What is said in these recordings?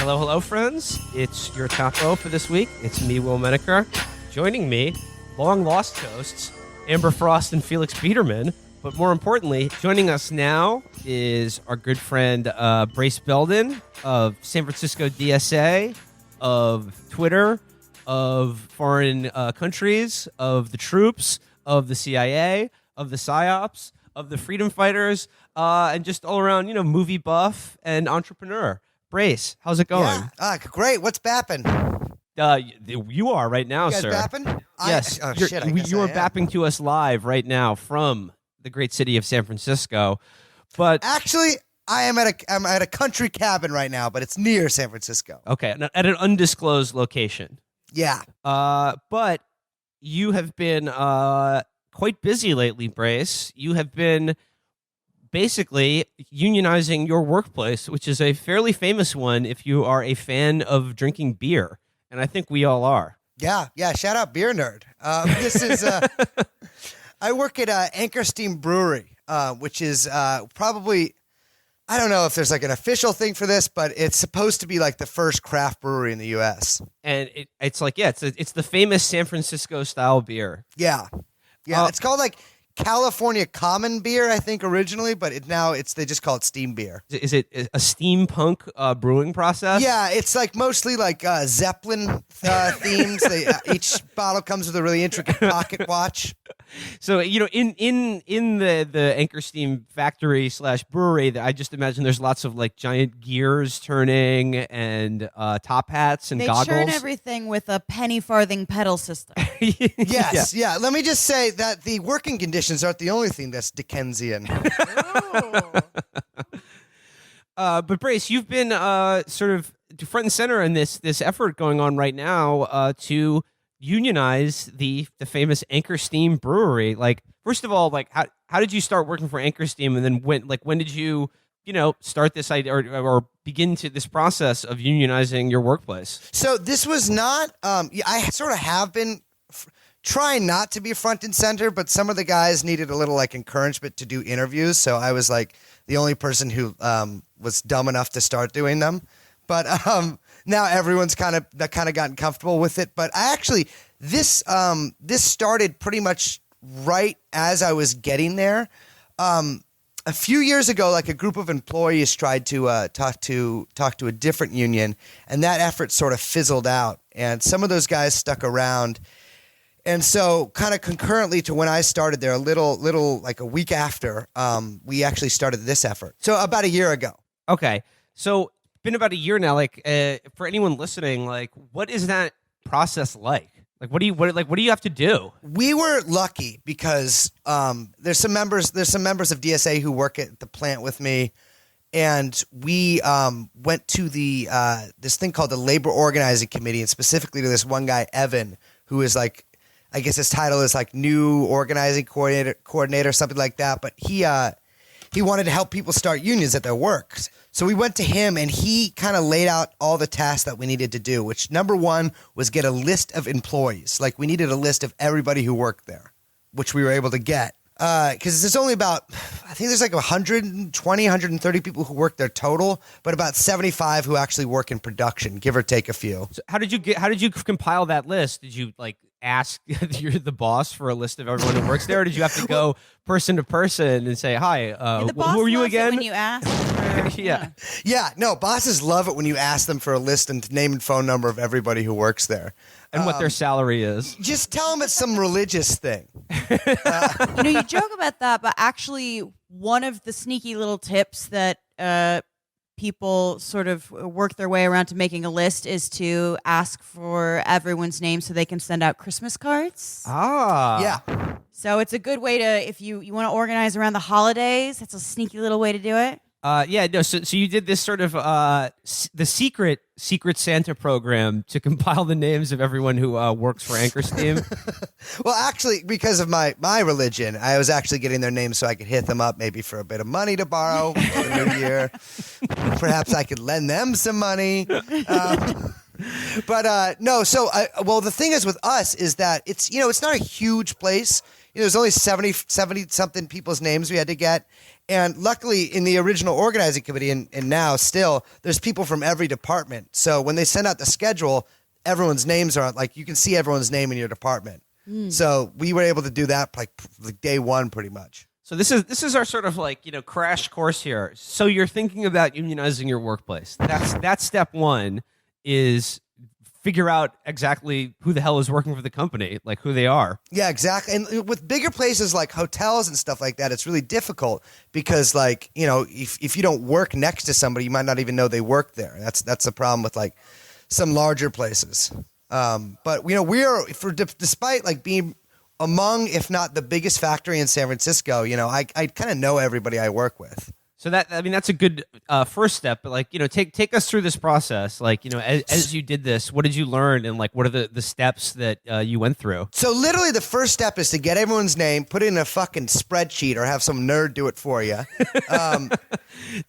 Hello, hello, friends. It's your Chapo for this week. It's me, Will Menaker. Joining me, long lost hosts, Amber Frost and Felix Biederman. But more importantly, joining us now is our good friend Brace Belden of San Francisco DSA, of Twitter, of foreign countries, of the troops, of the CIA, of the PSYOPs, of the freedom fighters, and just all around, movie buff and entrepreneur. Brace, how's it going? Yeah, great. What's bapping? You are right now, You guys sir. Bapping? Yes, I guess you are I am. bapping to us live right now from the great city of San Francisco. But Actually, I'm at a country cabin right now, but it's near San Francisco. okay, at an undisclosed location. Yeah. But you have been quite busy lately, Brace. You have been basically unionizing your workplace, which is a fairly famous one if you are a fan of drinking beer. And I think we all are. Yeah. Shout out Beer Nerd. This is I work at Anchor Steam Brewery, which is probably, I don't know if there's like an official thing for this, but it's supposed to be like the first craft brewery in the U.S. And it's like, yeah, it's the famous San Francisco style beer. Yeah. It's called like California Common Beer, I think originally, but they just call it steam beer. Is it a steampunk brewing process? Yeah, it's like mostly like Zeppelin themes. Each bottle comes with a really intricate pocket watch. So, in the Anchor Steam factory / brewery, I just imagine there's lots of like giant gears turning and top hats and goggles. They churn everything with a penny farthing pedal system. Yes, yeah. Let me just say that the working conditions aren't the only thing that's Dickensian. But Brace, you've been sort of front and center in this effort going on right now to unionize the famous Anchor Steam Brewery. Like, first of all, like how did you start working for Anchor Steam, and then when did you start this idea or begin to this process of unionizing your workplace? So this was not. I sort of have been trying not to be front and center, but some of the guys needed a little like encouragement to do interviews, so I was like the only person who was dumb enough to start doing them. But now everyone's kind of gotten comfortable with it. But I actually this started pretty much right as I was getting there. A few years ago, like a group of employees tried to talk to a different union, and that effort sort of fizzled out. And some of those guys stuck around. And so kind of concurrently to when I started there, a little like a week after, we actually started this effort. So about a year ago. Okay. So been about a year now. Like, for anyone listening, like, what is that process like? Like, what do you have to do? We were lucky because there's some members of DSA who work at the plant with me, and we went to the this thing called the Labor Organizing Committee, and specifically to this one guy, Evan, who is like, I guess his title is like new organizing coordinator, something like that. But he wanted to help people start unions at their work. So we went to him, and he kind of laid out all the tasks that we needed to do, which number one was get a list of employees. Like, we needed a list of everybody who worked there, which we were able to get. Because there's only about, I think there's like 120, 130 people who work there total, but about 75 who actually work in production, give or take a few. So how did you compile that list? Did you like ask you're the boss for a list of everyone who works there, or did you have to go person to person and say, hi, The boss who are you loves it again? when you ask. Yeah, no, bosses love it when you ask them for a list and name and phone number of everybody who works there. And what their salary is. Just tell them it's some religious thing. You joke about that, but actually one of the sneaky little tips that people sort of work their way around to making a list is to ask for everyone's name so they can send out Christmas cards. Ah. Yeah. So it's a good way to, if you want to organize around the holidays, it's a sneaky little way to do it. So you did this sort of the secret Santa program to compile the names of everyone who works for Anchor Steam. Well, actually, because of my religion, I was actually getting their names so I could hit them up maybe for a bit of money to borrow for the new year. Perhaps I could lend them some money. But no, so well, the thing is with us is that it's not a huge place. there's only 70 something people's names we had to get. And luckily in the original organizing committee and now still, there's people from every department. So when they send out the schedule, everyone's names are like, you can see everyone's name in your department. So we were able to do that like day one pretty much. So this is our sort of like, crash course here. So you're thinking about unionizing your workplace. That's step one, is figure out exactly who the hell is working for the company, like who they are. Yeah, exactly. And with bigger places like hotels and stuff like that, it's really difficult because like, if you don't work next to somebody, you might not even know they work there. That's the problem with like some larger places. But despite like being among, if not the biggest factory in San Francisco, I kind of know everybody I work with. So that's a good first step. But like, take us through this process. Like, as you did this, what did you learn, and like, what are the steps that you went through? So literally, the first step is to get everyone's name, put it in a fucking spreadsheet, or have some nerd do it for you. Do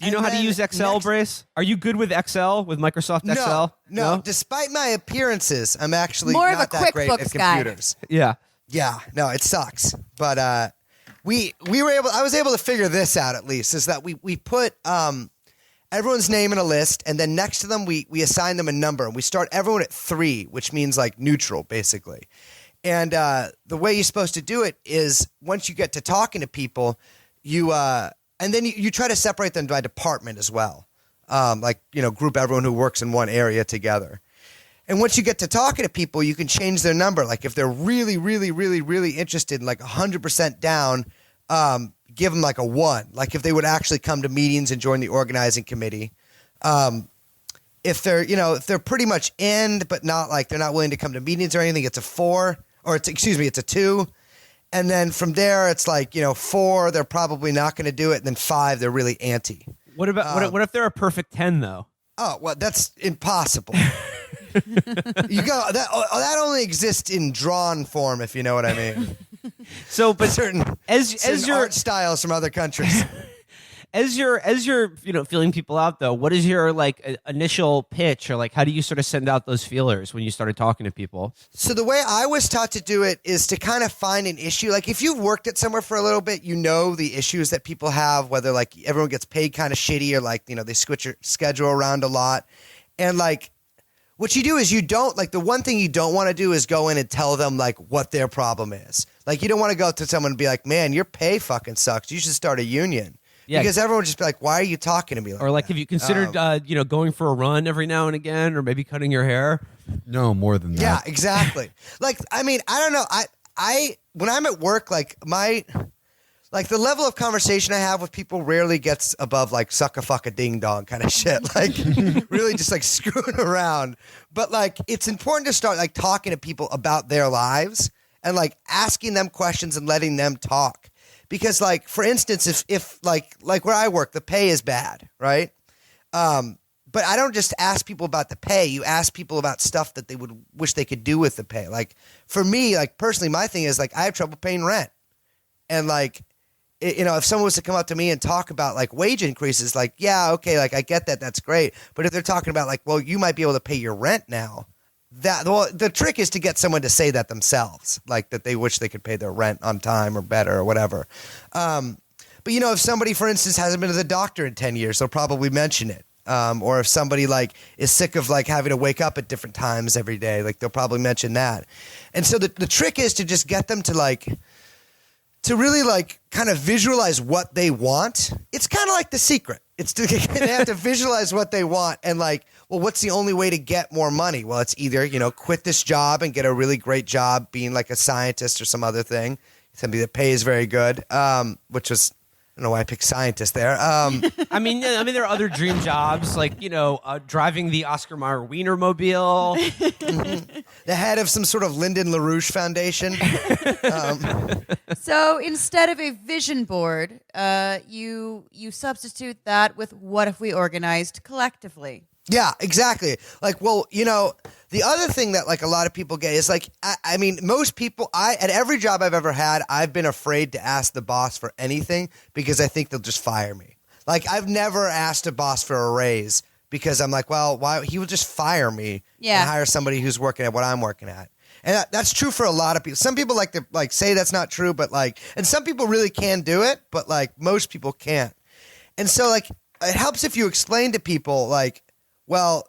you know how to use Excel, Brace? Are you good with Excel, with Microsoft Excel? No. Despite my appearances, I'm actually more not of a that great at QuickBooks guy. computers. Yeah. No, it sucks. But I was able to figure this out at least, is that we put everyone's name in a list, and then next to them we assign them a number, and we start everyone at 3, which means like neutral basically. And the way you're supposed to do it is once you get to talking to people, you try to separate them by department as well. Group everyone who works in one area together. And once you get to talking to people, you can change their number. Like if they're really, really, really, really interested, like 100% down, give them like a 1. Like if they would actually come to meetings and join the organizing committee. If they're pretty much in, but not like they're not willing to come to meetings or anything, it's a 4, or it's a 2. And then from there, it's like, 4, they're probably not going to do it. And then 5, they're really anti. What about what if they're a perfect 10 though? Oh, well, that's impossible. You go that only exists in drawn form, if you know what I mean. So, but certain your art styles from other countries. As you're feeling people out though, what is your like initial pitch, or like how do you sort of send out those feelers when you started talking to people? So the way I was taught to do it is to kind of find an issue. Like if you've worked at somewhere for a little bit, the issues that people have, whether like everyone gets paid kind of shitty, or like they switch your schedule around a lot, and like. What you do is you don't, like, the one thing you don't want to do is go in and tell them, like, what their problem is. Like, you don't want to go to someone and be like, man, your pay fucking sucks. You should start a union. Yeah. Because everyone would just be like, why are you talking to me like that? Or, like, have you considered, going for a run every now and again, or maybe cutting your hair? No, more than that. Yeah, exactly. Like, I mean, I don't know. I when I'm at work, like, the level of conversation I have with people rarely gets above like suck a fuck a ding dong kind of shit. Like really just like screwing around. But like it's important to start like talking to people about their lives and like asking them questions and letting them talk. Because like for instance, if like where I work, the pay is bad, right? But I don't just ask people about the pay. You ask people about stuff that they would wish they could do with the pay. Like for me, like personally, my thing is like I have trouble paying rent. And like if someone was to come up to me and talk about like wage increases, like, yeah, okay, like I get that. That's great. But if they're talking about like, well, you might be able to pay your rent now. The trick is to get someone to say that themselves, like that they wish they could pay their rent on time or better or whatever. But if somebody, for instance, hasn't been to the doctor in 10 years, they'll probably mention it. Or if somebody like is sick of like having to wake up at different times every day, like they'll probably mention that. And so the trick is to just get them to like, to really like kind of visualize what they want. It's kind of like The Secret. It's they have to visualize what they want and like, well, what's the only way to get more money? Well, it's either, quit this job and get a really great job being like a scientist or some other thing. Somebody that pays very good, which was, I don't know why I picked scientist there. I mean, there are other dream jobs like, driving the Oscar Mayer Wienermobile. The head of some sort of Lyndon LaRouche Foundation. So instead of a vision board, you substitute that with what if we organized collectively? Yeah, exactly. Like, well, the other thing that like a lot of people get is like, I mean, most people, at every job I've ever had, I've been afraid to ask the boss for anything because I think they'll just fire me. Like, I've never asked a boss for a raise because I'm like, well, why? He will just fire me and hire somebody who's working at what I'm working at. And that's true for a lot of people. Some people like to like say that's not true, but like, and some people really can do it, but like most people can't. And so like, it helps if you explain to people like, well,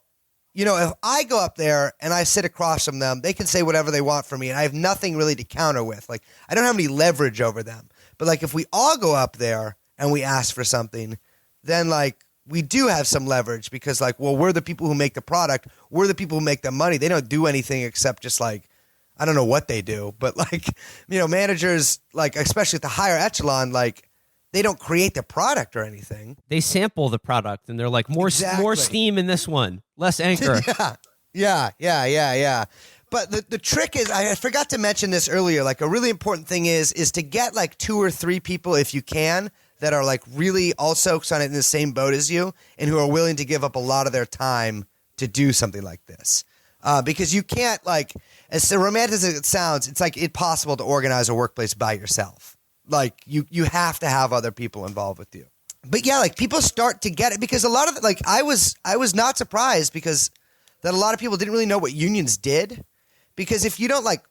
you know, if I go up there and I sit across from them, they can say whatever they want for me, and I have nothing really to counter with. Like, I don't have any leverage over them. But like, if we all go up there and we ask for something, then like, we do have some leverage because like, well, we're the people who make the product. We're the people who make the money. They don't do anything except just like, I don't know what they do, but like, you know, managers, like, especially at the higher echelon, like, they don't create the product or anything. They sample the product and they're like, more steam in this one, less anchor. Yeah. But the trick is, I forgot to mention this earlier, like a really important thing is to get like 2 or 3 people, if you can, that are like really also kind of in the same boat as you and who are willing to give up a lot of their time to do something like this. Because you can't, like, as romantic as it sounds, it's like impossible to organize a workplace by yourself. Like, you have to have other people involved with you. But yeah, like, people start to get it because a lot of it, like, I was not surprised because that a lot of people didn't really know what unions did. Because if you don't, like,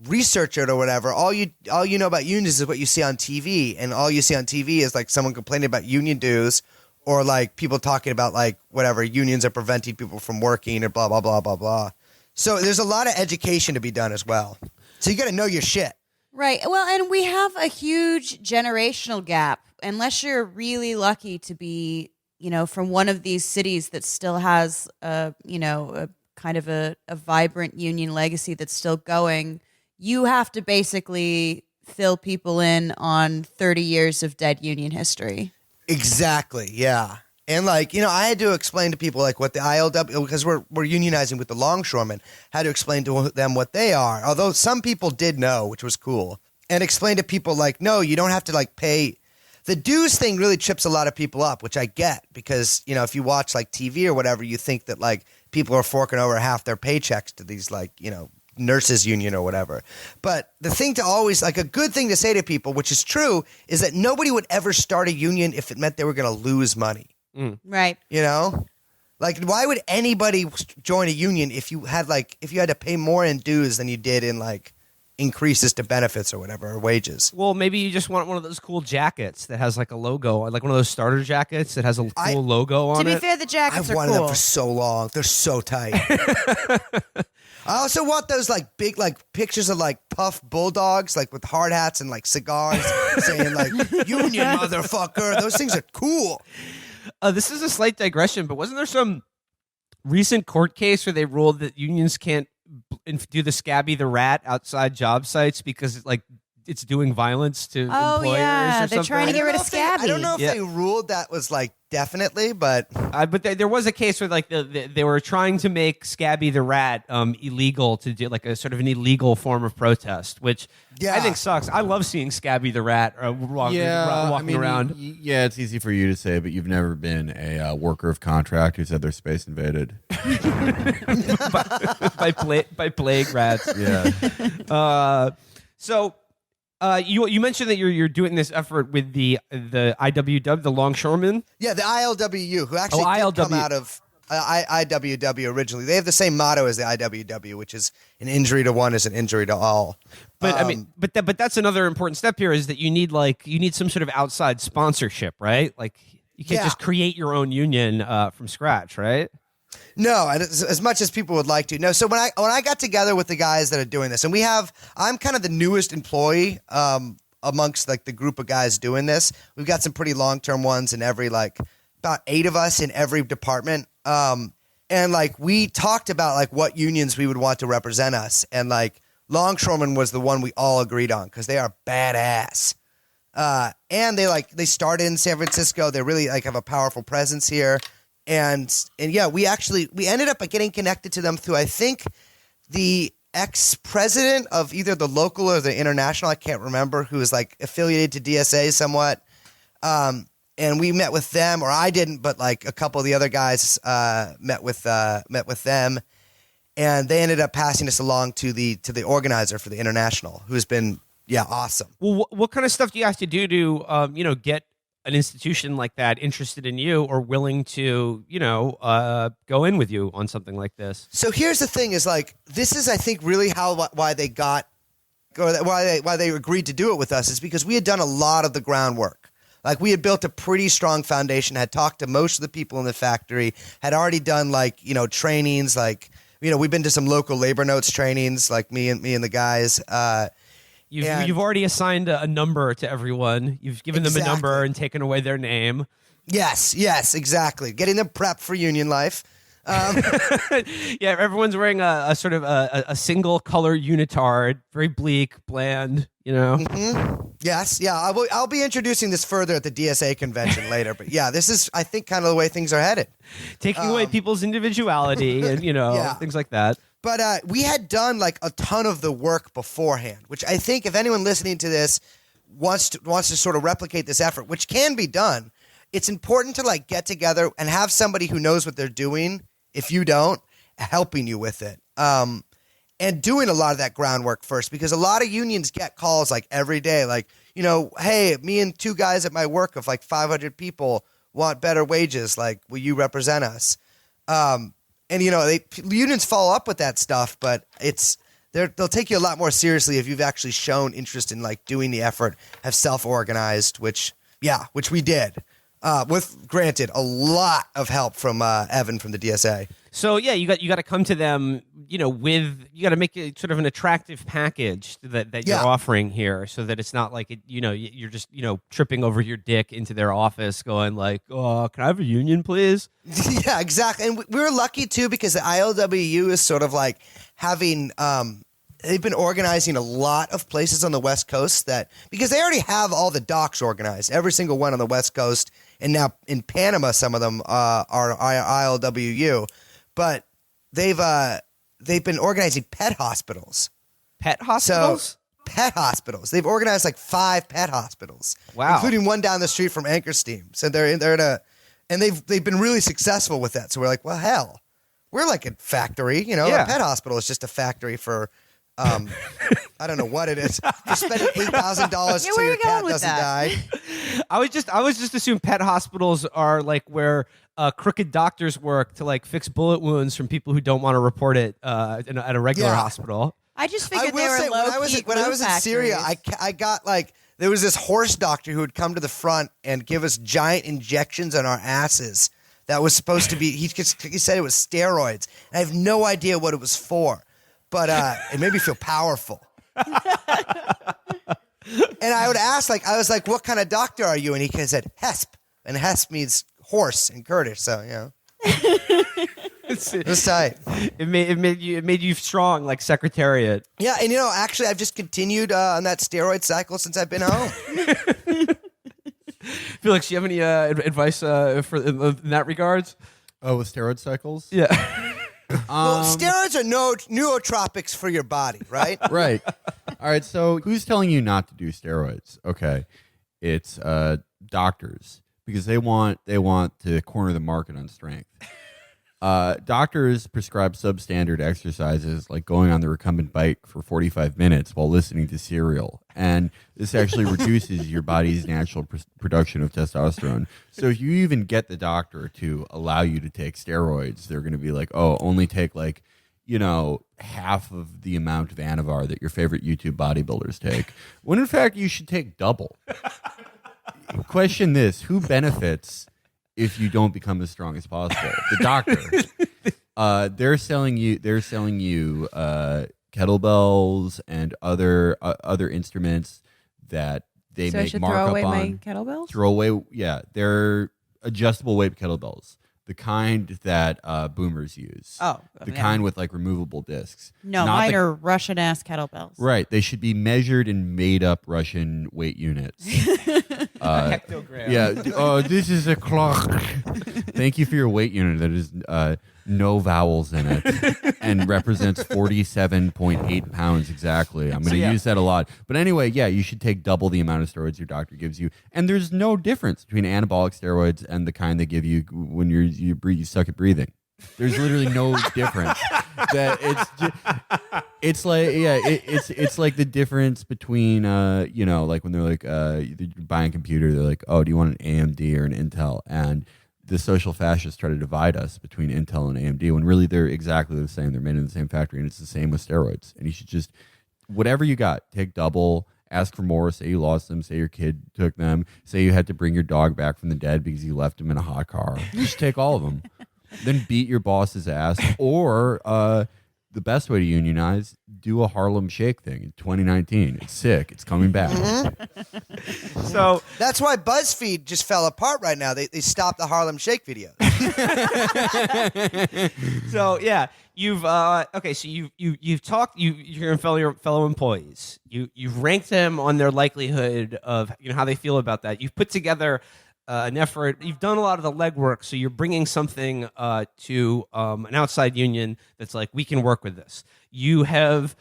research it or whatever, all you know about unions is what you see on TV, and all you see on TV is, like, someone complaining about union dues or, like, people talking about, like, whatever, unions are preventing people from working or blah, blah, blah, blah, blah. So there's a lot of education to be done as well. So you got to know your shit. Right. Well, and we have a huge generational gap. Unless you're really lucky to be, you know, from one of these cities that still has a kind of a vibrant union legacy that's still going, you have to basically fill people in on 30 years of dead union history. Exactly. Yeah. And like, you know, I had to explain to people like what the ILW, because we're unionizing with the longshoremen, had to explain to them what they are. Although some people did know, which was cool, and explain to people like, no, you don't have to like pay. The dues thing really trips a lot of people up, which I get because, you know, if you watch like TV or whatever, you think that like people are forking over half their paychecks to these like, you know, nurses union or whatever. But the thing to always, like a good thing to say to people, which is true, is that nobody would ever start a union if it meant they were going to lose money. Right. You know, like why would anybody join a union if you had to pay more in dues than you did in like increases to benefits or whatever, or wages? Well, maybe you just want one of those cool jackets that has like a logo, like one of those starter jackets that has a cool logo on it. To be fair, the jackets I've are cool. wanted them for so long. They're so tight. I also want those like big like pictures of like puff bulldogs like with hard hats and like cigars saying like union motherfucker. Those things are cool. This is a slight digression, but wasn't there some recent court case where they ruled that unions can't do the scabby the rat outside job sites because it's doing violence to employers or they're something? trying to get rid of scabby. I don't know if they ruled that was like definitely, but there was a case where like they were trying to make scabby the rat illegal to do like a sort of an illegal form of protest, which I think sucks. I love seeing scabby the rat walking around. Yeah, it's easy for you to say, but you've never been a worker of contract who's had their space invaded by plague rats. Yeah. So. You mentioned that you're doing this effort with the IWW, the longshoremen. Yeah, the ILWU, who actually did come out of IWW originally. They have the same motto as the IWW, which is an injury to one is an injury to all. But I mean, but that's another important step here is that you need some sort of outside sponsorship, right? Like you can't just create your own union from scratch, right? No, as much as people would like to. No, so when I got together with the guys that are doing this, and I'm kind of the newest employee amongst like the group of guys doing this. We've got some pretty long-term ones in every like about 8 of us in every department. And like we talked about like what unions we would want to represent us, and like longshoremen was the one we all agreed on because they are badass. And they started in San Francisco. They really like have a powerful presence here. And yeah, we ended up getting connected to them through, I think, the ex-president of either the local or the international, I can't remember, who was like affiliated to DSA somewhat. And we met with them, or I didn't, but like a couple of the other guys met with them, and they ended up passing us along to the organizer for the international, who's been awesome. Well, what kind of stuff do you have to do to get an institution like that interested in you or willing to, go in with you on something like this? So here's the thing: is like this is I think really why they got or why they agreed to do it with us is because we had done a lot of the groundwork. Like we had built a pretty strong foundation, had talked to most of the people in the factory, had already done trainings, we've been to some local labor notes trainings, like me and the guys. You've already assigned a number to everyone. You've given them a number and taken away their name. Yes, exactly. Getting them prepped for union life. Yeah, everyone's wearing a sort of a single color unitard, very bleak, bland. Mm-hmm. Yes, yeah. I'll be introducing this further at the DSA convention later. But yeah, this is I think kind of the way things are headed. Taking away people's individuality and things like that. But we had done like a ton of the work beforehand, which I think if anyone listening to this wants to sort of replicate this effort, which can be done, it's important to like get together and have somebody who knows what they're doing, if you don't, helping you with it. And doing a lot of that groundwork first, because a lot of unions get calls like every day, like, hey, me and two guys at my work of like 500 people want better wages. Like, will you represent us? And unions follow up with that stuff, but they'll take you a lot more seriously if you've actually shown interest in like doing the effort, have self-organized, which we did. With granted a lot of help from Evan from the DSA. So yeah, you got to come to them, you got to make it sort of an attractive package that you're offering here, so that it's not like you're just tripping over your dick into their office, going like, oh, can I have a union, please? Yeah, exactly. And we were lucky too because the ILWU is sort of like having. They've been organizing a lot of places on the West Coast because they already have all the docks organized, every single one on the West Coast. And now in Panama, some of them are ILWU. But they've been organizing pet hospitals. Pet hospitals? So, pet hospitals. They've organized like 5 pet hospitals. Wow. Including one down the street from Anchor Steam. So and they've been really successful with that. So we're like, well, hell, we're like a factory. Yeah. A pet hospital is just a factory for... I don't know what it is. You're spending $8,000 so your cat doesn't die. I was just assuming pet hospitals are like where crooked doctors work to like fix bullet wounds from people who don't want to report it at a regular hospital. I just figured they were low-key when I was in Syria, I got like there was this horse doctor who would come to the front and give us giant injections on our asses. That was supposed to be. He said it was steroids. And I have no idea what it was for. But it made me feel powerful. And I would ask, I was like, what kind of doctor are you? And he said, Hesp. And Hesp means horse in Kurdish. So, it was tight. It made you strong, like Secretariat. Yeah, and actually, I've just continued on that steroid cycle since I've been home. Felix, do you have any advice in that regards? Oh, with steroid cycles? Yeah. Well, steroids are nootropics for your body, right? Right. All right. So who's telling you not to do steroids? Okay. It's doctors, because they want to corner the market on strength. Doctors prescribe substandard exercises like going on the recumbent bike for 45 minutes while listening to Serial. And this actually reduces your body's natural production of testosterone. So if you even get the doctor to allow you to take steroids, they're going to be like, oh, only take half of the amount of Anavar that your favorite YouTube bodybuilders take. When in fact, you should take double. Question this: who benefits if you don't become as strong as possible? The doctor. They're selling you kettlebells and other instruments that they So I make should markup throw away on. my kettlebells? Throw away, yeah. They're adjustable weight kettlebells, the kind that boomers use. Oh, the yeah. kind with like removable discs. No, Not mine the- are Russian-ass kettlebells. Right. They should be measured in made-up Russian weight units. Hectogram. Yeah. Oh, this is a clock. Thank you for your weight unit that is no vowels in it and represents 47.8 pounds exactly. I'm going to use that a lot. But anyway, yeah, you should take double the amount of steroids your doctor gives you. And there's no difference between anabolic steroids and the kind they give you when you suck at breathing. There's literally no difference. That It's like it's like the difference between like when they're like you're buying a computer, they're like, oh, do you want an AMD or an Intel? And the social fascists try to divide us between Intel and AMD when really they're exactly the same. They're made in the same factory, and it's the same with steroids. And you should just whatever you got, take double. Ask for more. Say you lost them. Say your kid took them. Say you had to bring your dog back from the dead because you left him in a hot car. Just take all of them. Then beat your boss's ass. Or the best way to unionize, do a Harlem Shake thing in 2019. It's sick. It's coming back. Mm-hmm. So that's why BuzzFeed just fell apart right now. They stopped the Harlem Shake videos. So yeah, you've okay. So you've talked. You're fellow employees. You've ranked them on their likelihood of how they feel about that. You've put together an effort. You've done a lot of the legwork. So you're bringing something to an outside union that's like, we can work with this. You have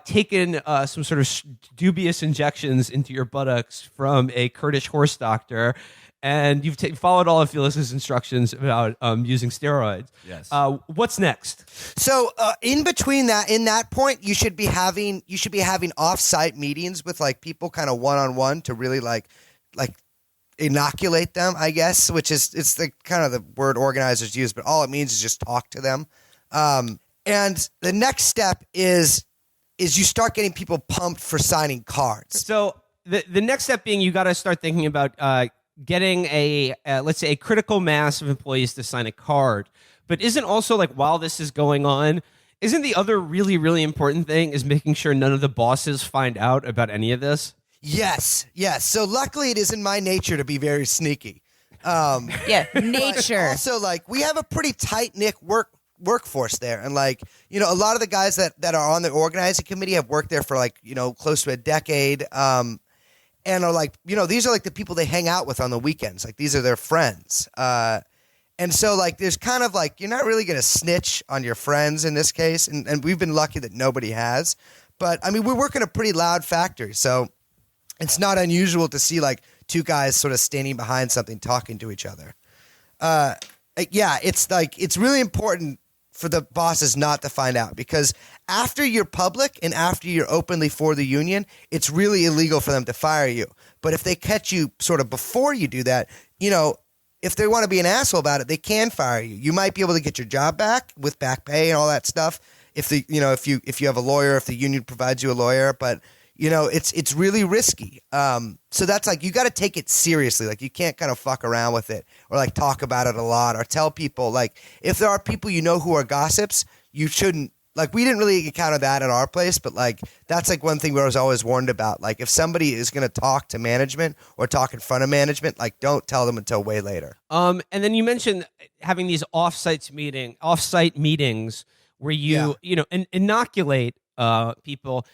taken some sort of dubious injections into your buttocks from a Kurdish horse doctor. And you've followed all of Felix's instructions about using steroids. Yes. What's next? So in between that, in that point, you should be having off-site meetings with like people kind of one-on-one to really like inoculate them, I guess, which is it's the kind of the word organizers use, but all it means is just talk to them. And the next step is you start getting people pumped for signing cards. So the next step being you got to start thinking about getting let's say a critical mass of employees to sign a card. But isn't also like while this is going on, isn't the other really, really important thing is making sure none of the bosses find out about any of this? Yes. So luckily it is in my nature to be very sneaky. Yeah, nature. Also, like, we have a pretty tight-knit workforce there. And, like, a lot of the guys that are on the organizing committee have worked there for, like, close to a decade. And are, like, these are, like, the people they hang out with on the weekends. Like, these are their friends. And so, like, there's kind of, like, you're not really going to snitch on your friends in this case. And we've been lucky that nobody has. But, I mean, we work in a pretty loud factory, so it's not unusual to see, like, two guys sort of standing behind something talking to each other. Yeah, it's really important for the bosses not to find out, because after you're public and after you're openly for the union, it's really illegal for them to fire you. But if they catch you sort of before you do that, if they want to be an asshole about it, they can fire you. You might be able to get your job back with back pay and all that stuff if you have a lawyer, if the union provides you a lawyer, but it's really risky. So that's like, you got to take it seriously. Like, you can't kind of fuck around with it or like talk about it a lot or tell people, like, if there are people who are gossips, you shouldn't, like, we didn't really encounter that at our place, but like, that's like one thing where I was always warned about. Like, if somebody is going to talk to management or talk in front of management, like, don't tell them until way later. And then you mentioned having these off-site meetings where you inoculate people.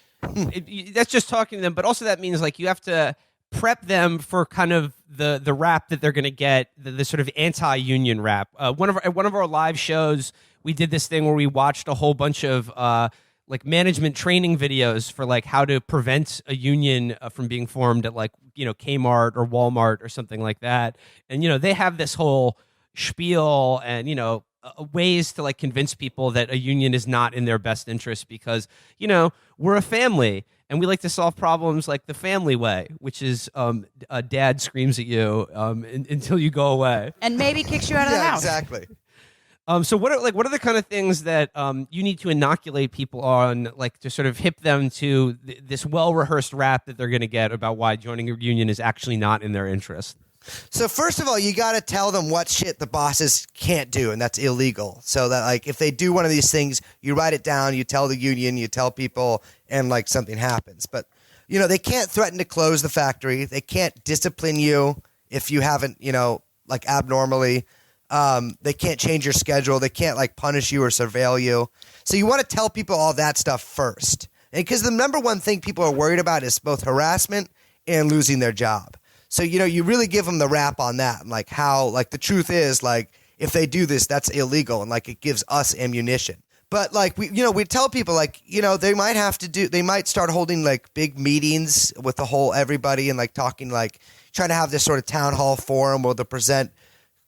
That's just talking to them, but also that means like you have to prep them for kind of the rap that they're going to get, the sort of anti-union rap. One of our live shows, we did this thing where we watched a whole bunch of like management training videos for like how to prevent a union from being formed at like Kmart or Walmart or something like that, and they have this whole spiel and ways to like convince people that a union is not in their best interest because we're a family and we like to solve problems like the family way, which is dad screams at you until you go away and maybe kicks you out of the house. Exactly. So what are the kind of things that you need to inoculate people on, like to sort of hip them to this well-rehearsed rap that they're going to get about why joining a union is actually not in their interest? So first of all, you got to tell them what shit the bosses can't do, and that's illegal. So that, like, if they do one of these things, you write it down, you tell the union, you tell people, and like something happens. But they can't threaten to close the factory. They can't discipline you if you haven't, like abnormally. They can't change your schedule. They can't like punish you or surveil you. So you want to tell people all that stuff first, and because the number one thing people are worried about is both harassment and losing their job. So, you really give them the rap on that. And like how, like the truth is, like, if they do this, that's illegal. And like, it gives us ammunition. But like, we tell people like, they might start holding like big meetings with everybody and like talking, like trying to have this sort of town hall forum where they'll present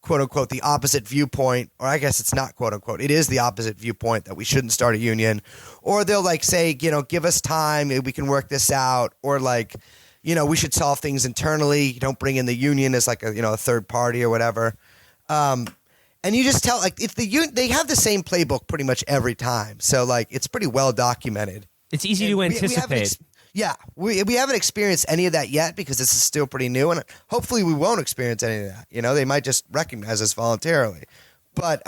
quote unquote the opposite viewpoint, or I guess it's not quote unquote, it is the opposite viewpoint that we shouldn't start a union, or they'll like say, you know, give us time, we can work this out, or like, you know, we should solve things internally. Don't bring in the union as like a, you know, a third party or whatever. And you just tell, like, if they have the same playbook pretty much every time, so like it's pretty well documented. It's easy to anticipate. We haven't experienced any of that yet because this is still pretty new, and hopefully we won't experience any of that. You know, they might just recognize us voluntarily. But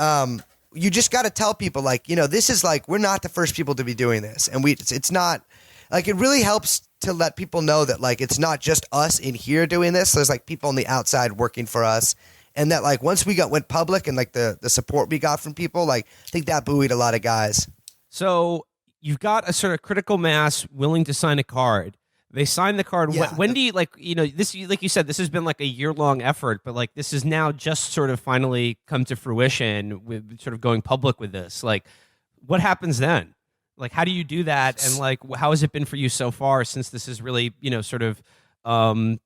you just got to tell people, like, you know, this is like, we're not the first people to be doing this, and it's not like, it really helps to let people know that like it's not just us in here doing this. There's like people on the outside working for us, and that like once we went public and like the support we got from people, like I think that buoyed a lot of guys. So you've got a sort of critical mass willing to sign a card. They sign the card. Yeah. When do you, like, you know, this, like you said, this has been like a year-long effort, but like this is now just sort of finally come to fruition with sort of going public with this. Like, what happens then? Like, how do you do that? And like, how has it been for you so far since this has really, you know, sort of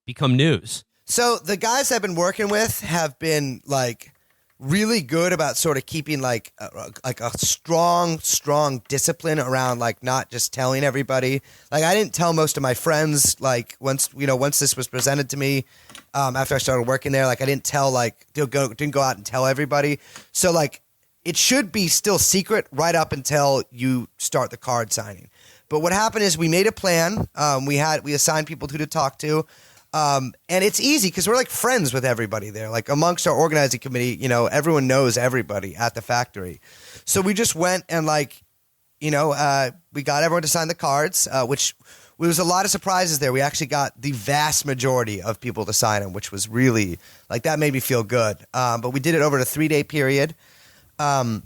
become news? So the guys I've been working with have been like really good about sort of keeping like a strong discipline around like not just telling everybody. Like I didn't tell most of my friends, like once this was presented to me, after I started working there, like I didn't tell, like didn't go out and tell everybody. So like it should be still secret right up until you start the card signing. But what happened is we made a plan. We assigned people to talk to. And it's easy because we're like friends with everybody there. Like amongst our organizing committee, you know, everyone knows everybody at the factory. So we just went and like, you know, we got everyone to sign the cards, which there was a lot of surprises there. We actually got the vast majority of people to sign them, which was really like, that made me feel good. But we did it over a 3-day period. And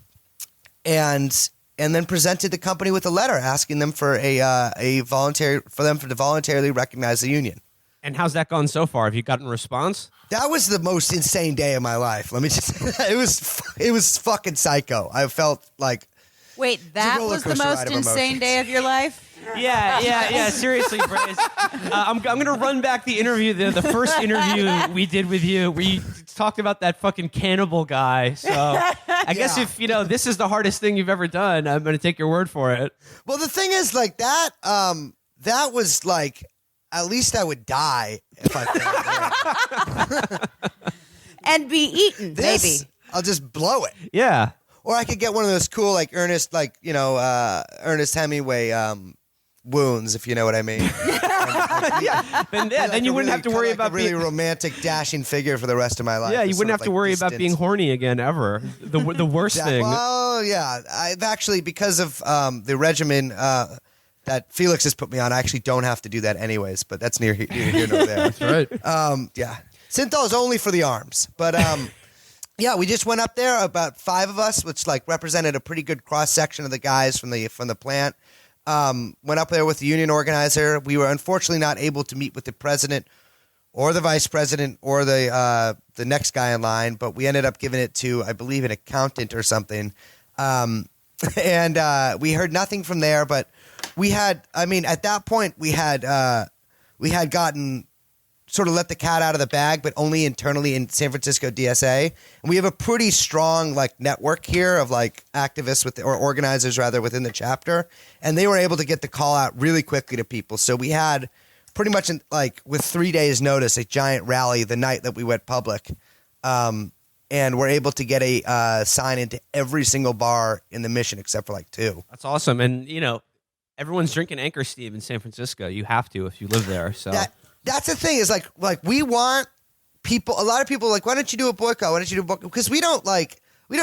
then presented the company with a letter asking them for to voluntarily recognize the union. And how's that gone so far? Have you gotten a response? That was the most insane day of my life. Let me just it was fucking psycho. I felt like, wait, that was the most insane day of your life? Yeah. Seriously, Braze. I'm going to run back the interview, the first interview we did with you. We talked about that fucking cannibal guy. So I guess if, you know, this is the hardest thing you've ever done, I'm going to take your word for it. Well, the thing is, like, that was like, at least I would die if I failed. And be eaten, maybe. I'll just blow it. Yeah. Or I could get one of those cool, like, Ernest Hemingway wounds, if you know what I mean. Then you wouldn't have to worry about a really romantic, dashing figure for the rest of my life. Yeah, you wouldn't have to worry about being horny again ever. The worst thing. Well, yeah. I've actually, because of the regimen that Felix has put me on, I actually don't have to do that anyways, but that's neither here nor there. That's right. Yeah. Synthol is only for the arms. But yeah, we just went up there, about 5 of us, which like represented a pretty good cross-section of the guys from the plant. Went up there with the union organizer. We were unfortunately not able to meet with the president or the vice president or the next guy in line, but we ended up giving it to, I believe, an accountant or something. And we heard nothing from there, but we had, I mean, at that point we had gotten sort of let the cat out of the bag, but only internally in San Francisco DSA. And we have a pretty strong like network here of like activists or organizers rather within the chapter. And they were able to get the call out really quickly to people. So we had pretty much like with 3 days notice, a giant rally the night that we went public. And we're able to get a sign into every single bar in the mission except for like 2. That's awesome. And, you know, everyone's drinking Anchor Steve in San Francisco. You have to if you live there. So that's the thing is like we want people. A lot of people are like, why don't you do a boycott? Why don't you do a boycott? Because we don't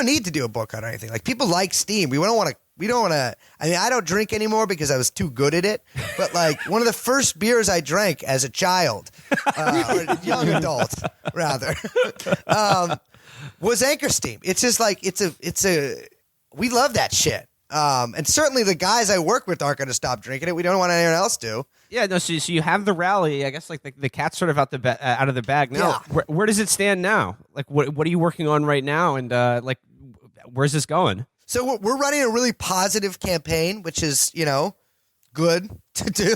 need to do a boycott or anything. Like people like Steam. We don't want to. I mean, I don't drink anymore because I was too good at it. But like one of the first beers I drank as a child, or young adult rather, was Anchor Steam. It's just like we love that shit. And certainly the guys I work with aren't going to stop drinking it. We don't want anyone else to. Yeah, no. So you have the rally. I guess like the cat's sort of out of the bag now. Yeah. Where does it stand now? Like what are you working on right now? And like where's this going? So we're running a really positive campaign, which is good to do.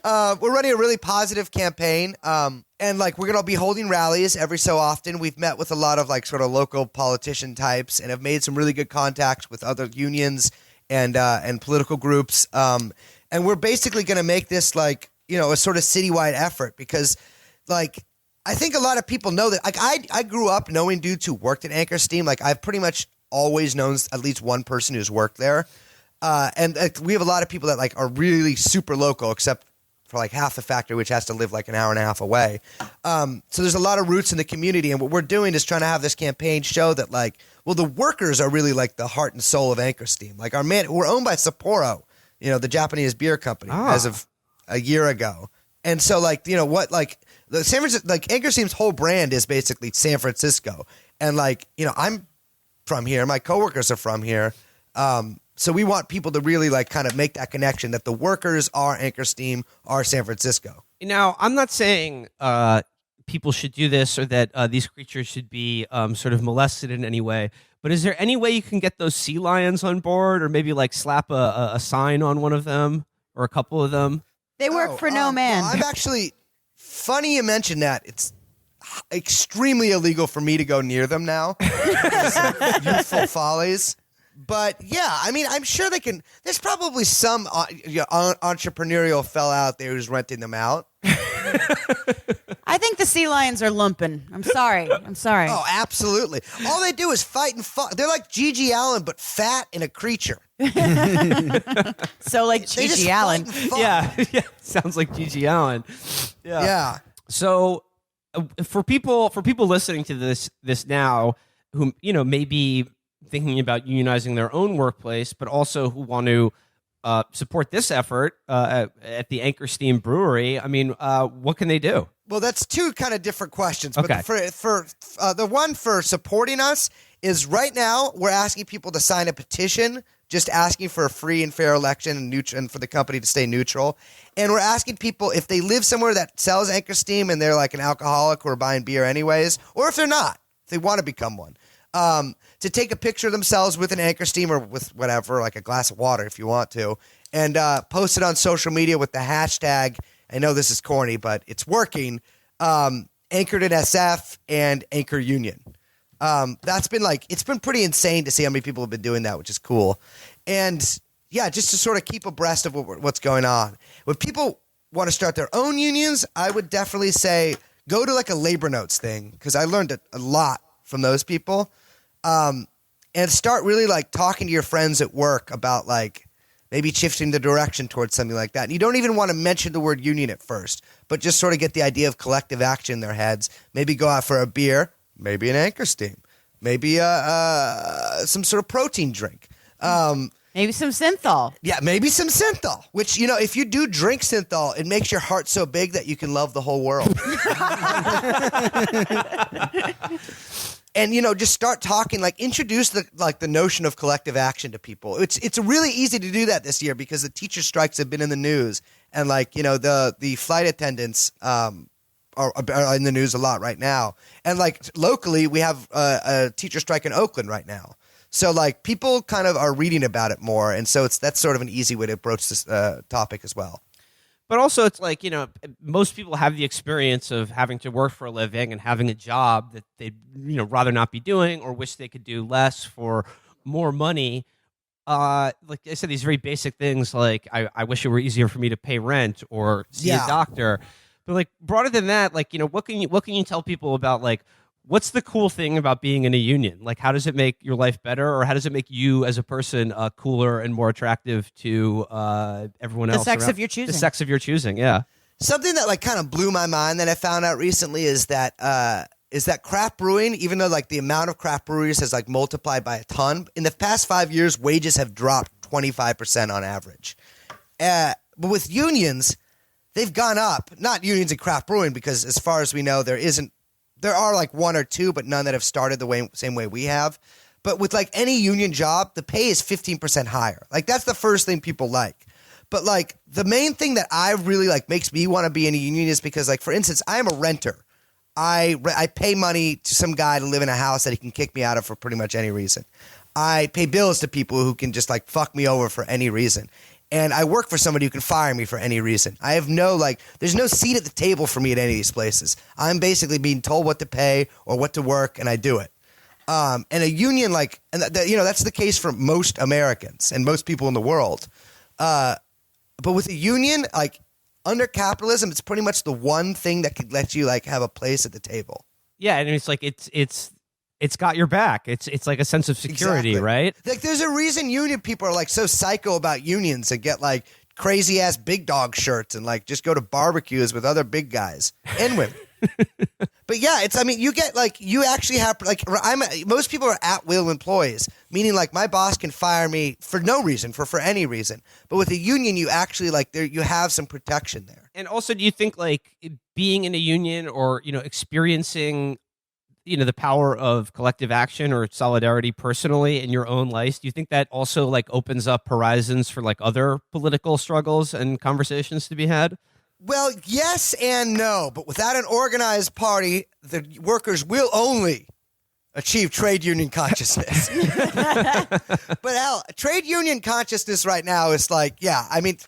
We're running a really positive campaign. And like, we're going to be holding rallies every so often. We've met with a lot of like sort of local politician types and have made some really good contacts with other unions and political groups. And we're basically going to make this like, you know, a sort of citywide effort because like, I think a lot of people know that like I grew up knowing dudes who worked at Anchor Steam. Like I've pretty much always known at least one person who's worked there. And we have a lot of people that like are really super local, except for like half the factory, which has to live like an hour and a half away. So there's a lot of roots in the community. And what we're doing is trying to have this campaign show that like, well, the workers are really like the heart and soul of Anchor Steam. Like we're owned by Sapporo, you know, the Japanese beer company as of a year ago. And so like, you know what, like the San Francisco, like Anchor Steam's whole brand is basically San Francisco. And like, you know, I'm from here. My coworkers are from here. So we want people to really like kind of make that connection that the workers are Anchor Steam, are San Francisco. Now, I'm not saying people should do this or that these creatures should be sort of molested in any way, but is there any way you can get those sea lions on board or maybe like slap a sign on one of them or a couple of them? They work for no man. Well, I'm actually, funny you mentioned that. It's extremely illegal for me to go near them now. Youthful follies. But yeah, I mean, I'm sure they can. There's probably some entrepreneurial fella out there who's renting them out. I think the sea lions are lumping. I'm sorry. Oh, absolutely. All they do is fight and fuck. They're like Gigi Allen, but fat and a creature. So like They just Gigi fight Allen. and fuck. Yeah, sounds like Gigi Allen. Yeah. So for people listening to this now, who you know may be thinking about unionizing their own workplace, but also who want to support this effort at the Anchor Steam Brewery, I mean, what can they do? Well, that's two kind of different questions. Okay. But for the one for supporting us is right now we're asking people to sign a petition just asking for a free and fair election and for the company to stay neutral. And we're asking people if they live somewhere that sells Anchor Steam and they're like an alcoholic who are buying beer anyways, or if they're not, if they want to become one, to take a picture of themselves with an Anchor Steam or with whatever, like a glass of water if you want to, and post it on social media with the hashtag, I know this is corny, but it's working, Anchored in SF and Anchor Union. That's been like, it's been pretty insane to see how many people have been doing that, which is cool. And yeah, just to sort of keep abreast of what's going on. When people want to start their own unions, I would definitely say go to like a labor notes thing, because I learned a lot from those people. And start really like talking to your friends at work about like maybe shifting the direction towards something like that. And you don't even want to mention the word union at first, but just sort of get the idea of collective action in their heads. Maybe go out for a beer, maybe an Anchor Steam, maybe some sort of protein drink. Maybe some synthol. Yeah, maybe some synthol, which, you know, if you do drink synthol, it makes your heart so big that you can love the whole world. And, you know, just start talking, like introduce the notion of collective action to people. It's really easy to do that this year because the teacher strikes have been in the news, and like, you know, the flight attendants are in the news a lot right now. And like locally, we have a teacher strike in Oakland right now. So like people kind of are reading about it more, and so that's sort of an easy way to approach this topic as well. But also, it's like, you know, most people have the experience of having to work for a living and having a job that they'd, you know, rather not be doing or wish they could do less for more money. Like I said, these very basic things like I wish it were easier for me to pay rent or see a doctor. But like broader than that, like, you know, what can you tell people about like what's the cool thing about being in a union? Like, how does it make your life better, or how does it make you as a person cooler and more attractive to everyone else? The sex around? of your choosing. The sex of your choosing, yeah. Something that like kind of blew my mind that I found out recently is that craft brewing, even though like the amount of craft breweries has like multiplied by a ton, in the past 5 years, wages have dropped 25% on average. But with unions, they've gone up. Not unions in craft brewing, because as far as we know, there are like one or two, but none that have started the same way we have. But with like any union job, the pay is 15% higher. Like that's the first thing people like. But like the main thing that I really like makes me want to be in a union is because, like, for instance, I am a renter. I pay money to some guy to live in a house that he can kick me out of for pretty much any reason. I pay bills to people who can just like fuck me over for any reason. And I work for somebody who can fire me for any reason. I have there's no seat at the table for me at any of these places. I'm basically being told what to pay or what to work, and I do it. And a union, that's the case for most Americans and most people in the world. But with a union, under capitalism, it's pretty much the one thing that could let you have a place at the table. Yeah, and it's like it's got your back. It's like a sense of security, Exactly. right? There's a reason union people are so psycho about unions and get crazy ass big dog shirts and just go to barbecues with other big guys and women. But yeah, you get you actually have most people are at will employees, meaning my boss can fire me for no reason, for any reason. But with a union, you actually you have some protection there. And also, do you think being in a union or experiencing the power of collective action or solidarity personally in your own life, do you think that also opens up horizons for other political struggles and conversations to be had? Well, yes and no, but without an organized party, the workers will only achieve trade union consciousness. But hell, trade union consciousness right now is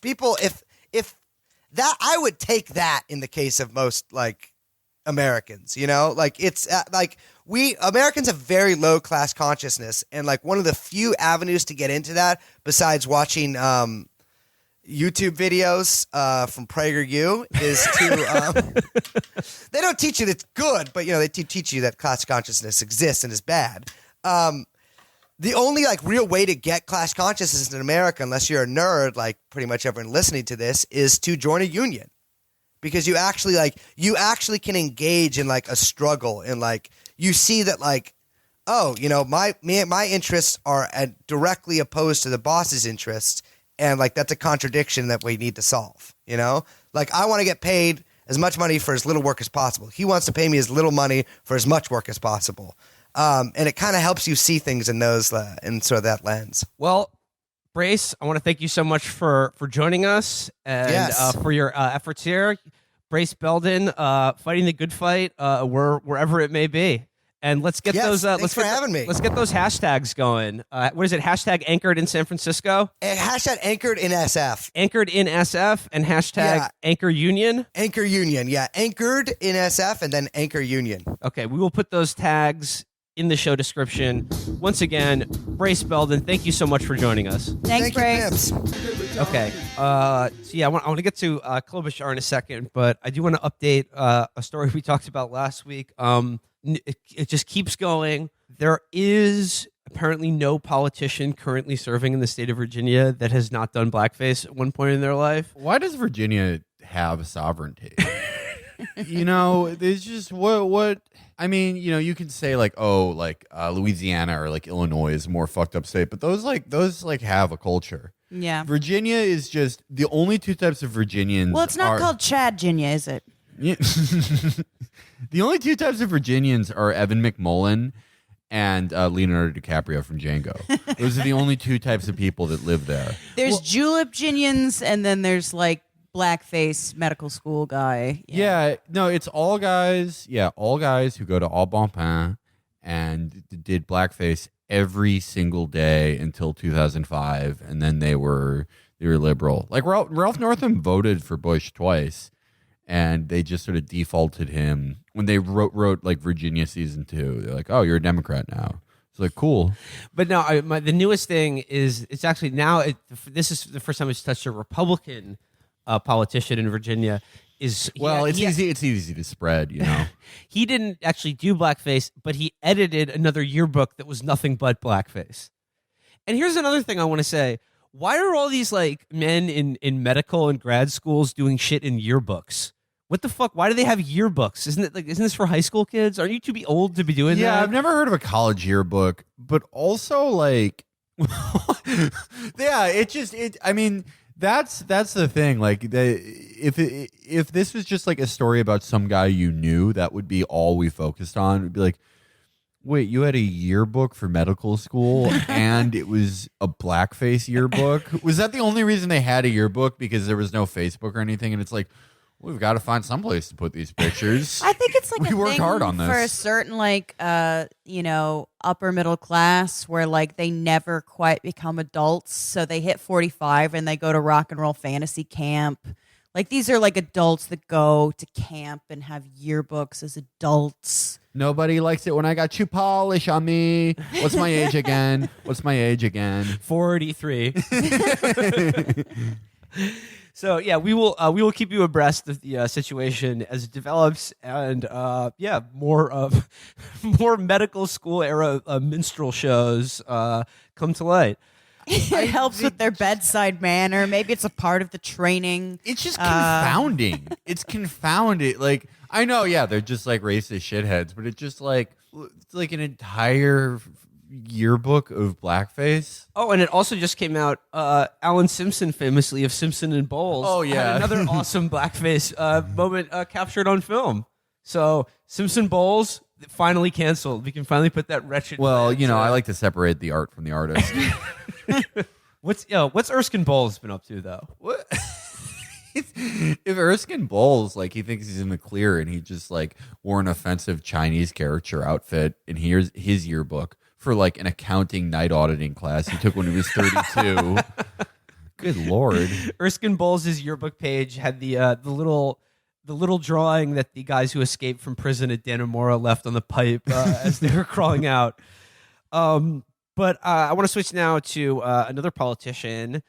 people, if that, I would take that in the case of most Americans, it's we Americans have very low class consciousness, and one of the few avenues to get into that besides watching YouTube videos from PragerU is to they don't teach you that it's good, but they teach you that class consciousness exists and is bad. The only real way to get class consciousness in America, unless you're a nerd like pretty much everyone listening to this, is to join a union. Because you actually can engage in a struggle, and you see that my interests are directly opposed to the boss's interests, and that's a contradiction that we need to solve. I want to get paid as much money for as little work as possible. He wants to pay me as little money for as much work as possible, and it kind of helps you see things in those in sort of that lens. Well, Brace, I want to thank you so much for joining us and for your efforts here. Brace Belden, fighting the good fight, wherever it may be. And let's get those. Thanks for having me. Let's get those hashtags going. What is it? Hashtag anchored in San Francisco. And hashtag anchored in SF. Anchored in SF and hashtag Anchor Union. Anchor Union, yeah. Anchored in SF and then Anchor Union. Okay, we will put those tags in the show description. Once again, Brace Belden, thank you so much for joining us. Thanks, Brace. Okay. So yeah, I want to get to Klobuchar in a second, but I do want to update a story we talked about last week. It just keeps going. There is apparently no politician currently serving in the state of Virginia that has not done blackface at one point in their life. Why does Virginia have sovereignty? There's just what I mean, you can say Louisiana or Illinois is a more fucked up state, but those have a culture. Yeah. Virginia is just the only two types of Virginians. Well, it's not called Chad-Ginia, is it? Yeah. The only two types of Virginians are Evan McMullen and Leonardo DiCaprio from Django. Those are the only two types of people that live there. There's Julep-Ginians, and then there's Blackface medical school guy. Yeah, no, it's all guys. Yeah, all guys who go to Au Bon Pain and did blackface every single day until 2005, and then they were liberal. Ralph Northam voted for Bush twice, and they just sort of defaulted him when they wrote Virginia season 2. They're like, "Oh, you're a Democrat now." It's cool. But no, the newest thing is it's actually now. This is the first time it's touched a Republican politician in Virginia. It's easy to spread, He didn't actually do blackface, but he edited another yearbook that was nothing but blackface. And here's another thing I want to say. Why are all these men in medical and grad schools doing shit in yearbooks? What the fuck? Why do they have yearbooks? Isn't this for high school kids? Aren't you too old to be doing that? Yeah, I've never heard of a college yearbook, but also I mean, that's the thing. If this was just a story about some guy you knew, that would be all we focused on. It'd be wait, you had a yearbook for medical school and it was a blackface yearbook? Was that the only reason they had a yearbook? Because there was no Facebook or anything? And it's We've got to find someplace to put these pictures. I think it's like We a worked thing hard on for this. a certain upper middle class where like they never quite become adults, so they hit 45 and they go to rock and roll fantasy camp. Like these are like adults that go to camp and have yearbooks as adults. Nobody likes it when I got shoe polish on me. What's my age again? 43. So yeah, we will keep you abreast of the situation as it develops, and more medical school era minstrel shows come to light. It helps with their bedside manner. Maybe it's a part of the training. It's just confounding. It's confounded. Like, I know, yeah, they're just like racist shitheads, but it's just like it's like an entire yearbook of blackface. Oh, and it also just came out. Alan Simpson, famously of Simpson and Bowles. Oh, yeah. had another awesome blackface moment captured on film. So Simpson Bowles finally canceled. We can finally put that wretched. Well, I like to separate the art from the artist. What's Erskine Bowles been up to though? What? If Erskine Bowles, like, he thinks he's in the clear and he just like wore an offensive Chinese caricature outfit, and here's his yearbook for like an accounting night auditing class he took when he was 32. Good Lord. Erskine Bowles' yearbook page had the little drawing that the guys who escaped from prison at Dannemora left on the pipe as they were crawling out. But I want to switch now to another politician.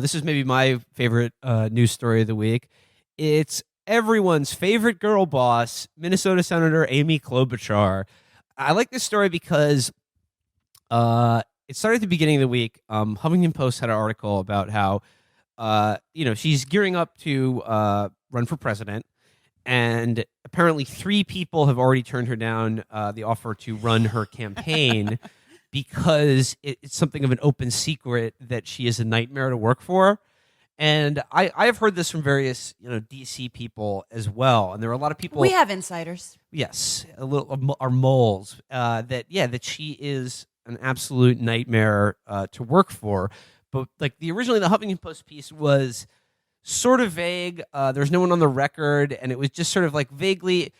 This is maybe my favorite news story of the week. It's everyone's favorite girl boss, Minnesota Senator Amy Klobuchar. I like this story because it started at the beginning of the week. Huffington Post had an article about how she's gearing up to run for president, and apparently 3 people have already turned her down the offer to run her campaign because it's something of an open secret that she is a nightmare to work for. And I've heard this from various DC people as well, and there are a lot of people. We have insiders. Yes, our moles. That she is an absolute nightmare to work for. But like originally the Huffington Post piece was sort of vague. There's no one on the record, and it was just sort of like vaguely.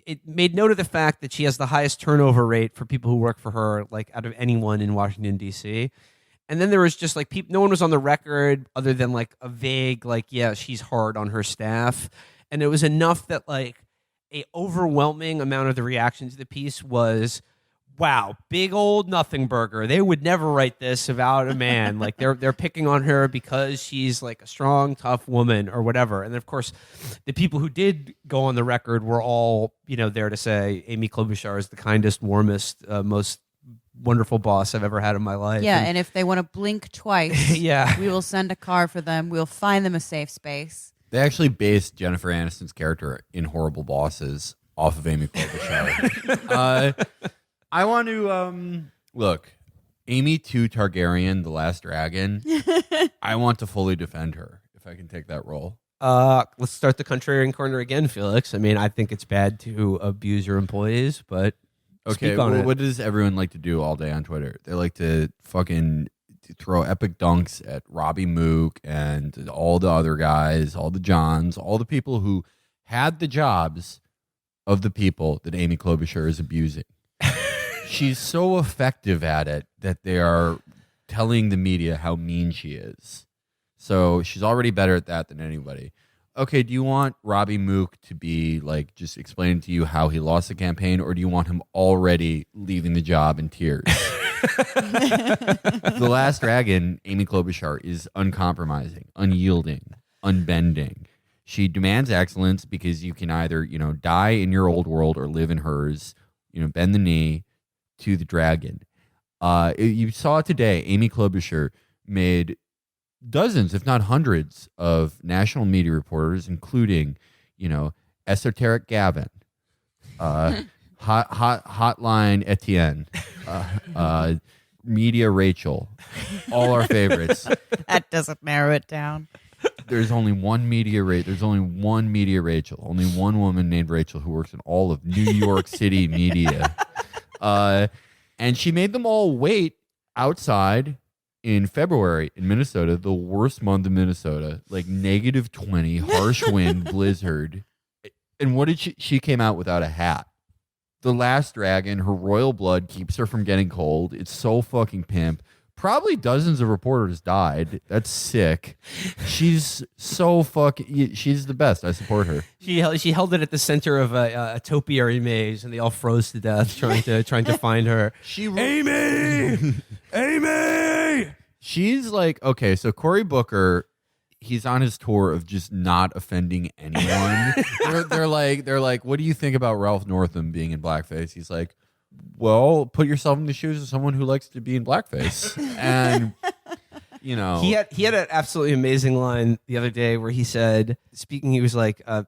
It made note of the fact that she has the highest turnover rate for people who work for her, like out of anyone in Washington D.C. And then there was just like no one was on the record other than like a vague she's hard on her staff, and it was enough that like a overwhelming amount of the reaction to the piece was, wow, big old nothing burger. They would never write this about a man. Like they're picking on her because she's like a strong, tough woman or whatever. And then of course, the people who did go on the record were all there to say Amy Klobuchar is the kindest, warmest, most wonderful boss I've ever had in my life. Yeah, and if they want to blink twice, yeah, we will send a car for them. We'll find them a safe space. They actually based Jennifer Aniston's character in Horrible Bosses off of Amy Klobuchar. I want to look, Amy 2 Targaryen, the Last Dragon. I want to fully defend her if I can take that role. Let's start the contrarian corner again, Felix. I mean, I think it's bad to abuse your employees, but okay, speak on it. What does everyone like to do all day on Twitter? They like to fucking throw epic dunks at Robbie Mook and all the other guys, all the Johns, all the people who had the jobs of the people that Amy Klobuchar is abusing. She's so effective at it that they are telling the media how mean she is. So she's already better at that than anybody. Okay, do you want Robbie Mook to be like just explaining to you how he lost the campaign, or do you want him already leaving the job in tears? The Last Dragon, Amy Klobuchar, is uncompromising, unyielding, unbending. She demands excellence because you can either, die in your old world or live in hers, bend the knee to the dragon. You saw today, Amy Klobuchar made dozens, if not hundreds, of national media reporters, including, Esoteric Gavin, Hotline Etienne, Media Rachel, all our favorites. That doesn't narrow it down. There's only one media There's only one media Rachel. Only one woman named Rachel who works in all of New York City media. And she made them all wait outside in February in Minnesota, the worst month in Minnesota, like -20, harsh wind, blizzard. And what did she came out without a hat. The last dragon, her royal blood keeps her from getting cold. It's so fucking pimp. Probably dozens of reporters died. That's sick. She's so fucking. She's the best. I support her. She held it at the center of a topiary maze, and they all froze to death trying to find her. Amy, Amy. She's like, okay, so Cory Booker, he's on his tour of just not offending anyone. they're like, what do you think about Ralph Northam being in blackface? He's like, well, put yourself in the shoes of someone who likes to be in blackface. And you know, he had an absolutely amazing line the other day where he said, speaking, he was like, I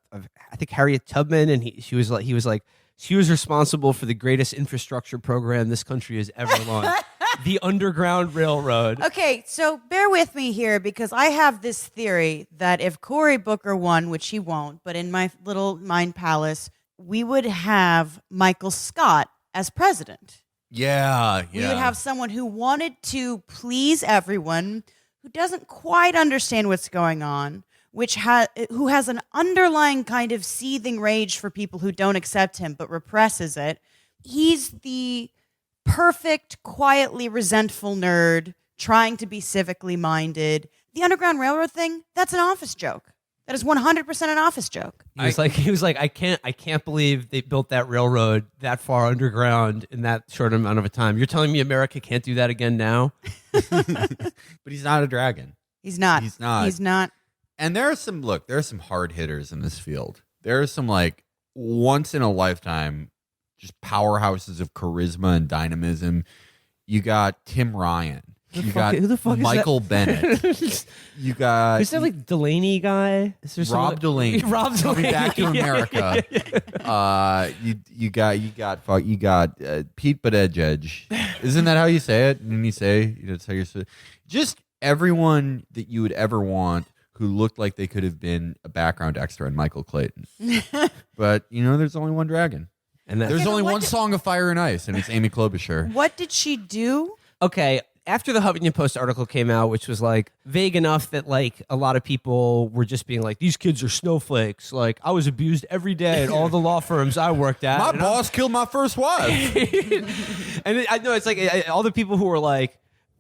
think Harriet Tubman, and he was like, she was responsible for the greatest infrastructure program this country has ever launched. The Underground Railroad. Okay, so bear with me here because I have this theory that if Cory Booker won, which he won't, but in my little mind palace, we would have Michael Scott as president. Yeah. We would have someone who wanted to please everyone, who doesn't quite understand what's going on, who has an underlying kind of seething rage for people who don't accept him but represses it. He's the perfect, quietly resentful nerd trying to be civically minded. The Underground Railroad thing, that's an office joke. That is 100% an office joke. He was like, I can't believe they built that railroad that far underground in that short amount of a time. You're telling me America can't do that again now? But he's not a dragon. He's not. And there are some hard hitters in this field. There are some like once in a lifetime just powerhouses of charisma and dynamism. You got Tim Ryan. You got who the fuck Michael is Bennett. You got is that like Delaney guy? Is there Rob Delaney. Rob Coming Delaney. back to America. You got Pete Buttigieg. Isn't that how you say it? Didn't you say that's how you're just everyone that you would ever want who looked like they could have been a background extra in Michael Clayton. But there's only one dragon. And there's only one song of Fire and Ice, and it's Amy Klobuchar. What did she do? Okay, after the Huffington Post article came out, which was like vague enough that like a lot of people were just being like, these kids are snowflakes. Like I was abused every day at all the law firms I worked at. My boss killed my first wife. And I know it's like all the people who were like,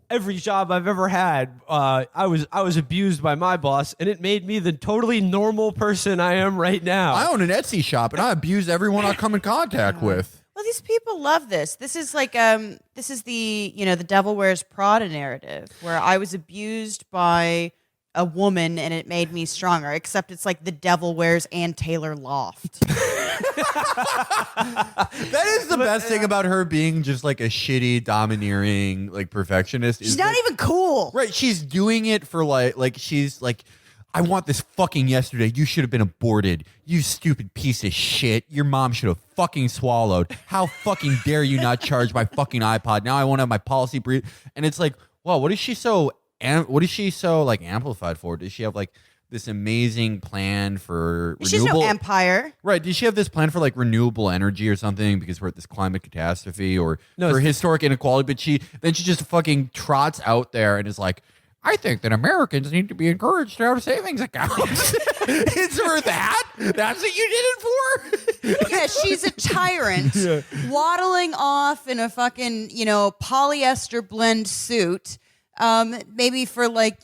every job I've ever had, I was abused by my boss, and it made me the totally normal person I am right now. I own an Etsy shop, and I abuse everyone I come in contact with. Well, these people love this. This is like this is the the Devil Wears Prada narrative, where I was abused by a woman and it made me stronger. Except it's like the Devil Wears Ann Taylor Loft. That is the best thing about her being just like a shitty, domineering, like perfectionist. She's not even cool. Right. She's doing it for like she's like, I want this fucking yesterday. You should have been aborted. You stupid piece of shit. Your mom should have fucking swallowed. How fucking dare you not charge my fucking iPod? Now I won't have my policy brief. And it's like, well, what is she so like amplified for? Does she have like this amazing plan for renewable? She's no empire. Right. Did she have this plan for like renewable energy or something because we're at this climate catastrophe or for historic inequality? But she just fucking trots out there and is like, I think that Americans need to be encouraged to have savings accounts. It's for that? That's what you did it for? Yeah, she's a tyrant waddling off in a fucking, polyester blend suit, maybe for like,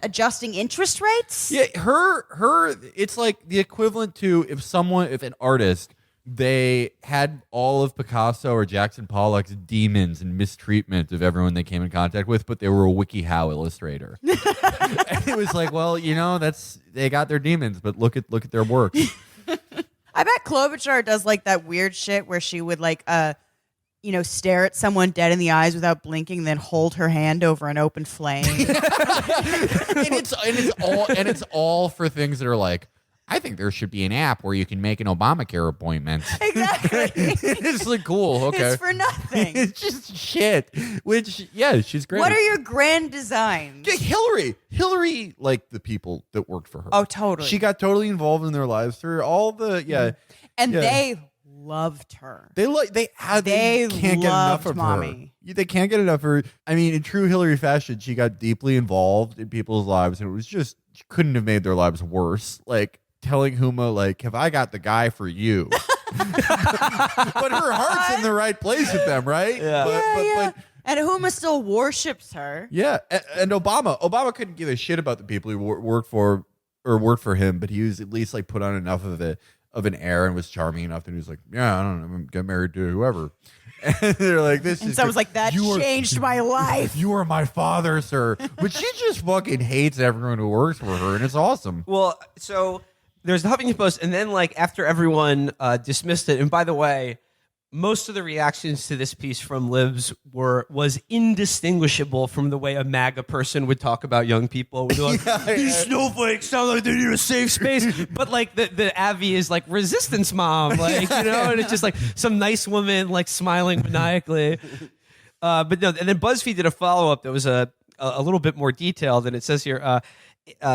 adjusting interest rates. Yeah, her it's like the equivalent to if an artist, they had all of Picasso or Jackson Pollock's demons and mistreatment of everyone they came in contact with, but they were a WikiHow illustrator. And it was like, well, they got their demons, but look at their work. I bet Klobuchar does like that weird shit where she would like stare at someone dead in the eyes without blinking, then hold her hand over an open flame. and it's all for things that are like, I think there should be an app where you can make an Obamacare appointment. Exactly. It's like, cool, okay. It's for nothing. It's just shit. Which, yeah, she's great. What are your grand designs? Hillary liked the people that worked for her. Oh, totally. She got totally involved in their lives through all the, And they loved her. They can't get enough of mommy. her. They can't get enough of her. I mean, in true Hillary fashion, she got deeply involved in people's lives, and it was just, she couldn't have made their lives worse. Like telling Huma, like, have I got the guy for you? But her heart's in the right place with them, right? Yeah. And Huma still worships her. Yeah, and Obama couldn't give a shit about the people who worked for him, but he was at least like put on enough of an air and was charming enough that he was like, yeah, I don't know, get married to whoever. And they're like, this and is. someone's like, that changed my life. You are my father, sir. But she just fucking hates everyone who works for her, and it's awesome. Well, so there's the Huffington Post, and then like after everyone dismissed it, and by the way, most of the reactions to this piece from libs was indistinguishable from the way a MAGA person would talk about young people. Would be like, these snowflakes sound like they need a safe space, but like the Avi is like resistance mom, like and it's just like some nice woman like smiling maniacally. But no, and then BuzzFeed did a follow up that was a little bit more detailed, and it says here,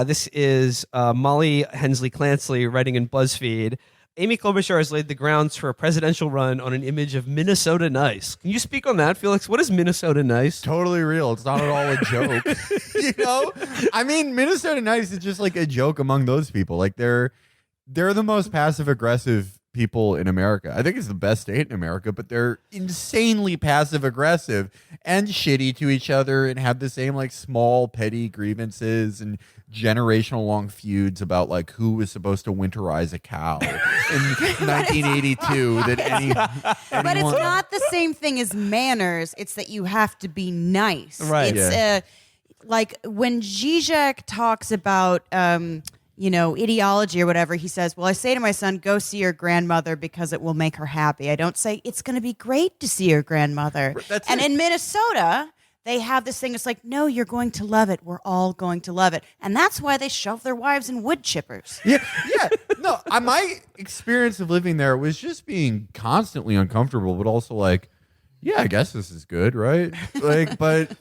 this is Molly Hensley Clancy writing in BuzzFeed. Amy Klobuchar has laid the grounds for a presidential run on an image of Minnesota Nice. Can you speak on that, Felix? What is Minnesota Nice? Totally real. It's not at all a joke. I mean, Minnesota Nice is just like a joke among those people. Like they're the most passive aggressive people in America. I think it's the best state in America, but they're insanely passive aggressive and shitty to each other and have the same like small petty grievances and generational long feuds about like who was supposed to winterize a cow in 1982 that But it's not the same thing as manners. It's that you have to be nice. Right. It's like when Zizek talks about ideology or whatever, he says, well, I say to my son, go see your grandmother because it will make her happy. I don't say it's going to be great to see your grandmother. In Minnesota, they have this thing. It's like, no, you're going to love it. We're all going to love it. And that's why they shove their wives in wood chippers. Yeah. No, my experience of living there was just being constantly uncomfortable, but also like, yeah, I guess this is good, right? Like, but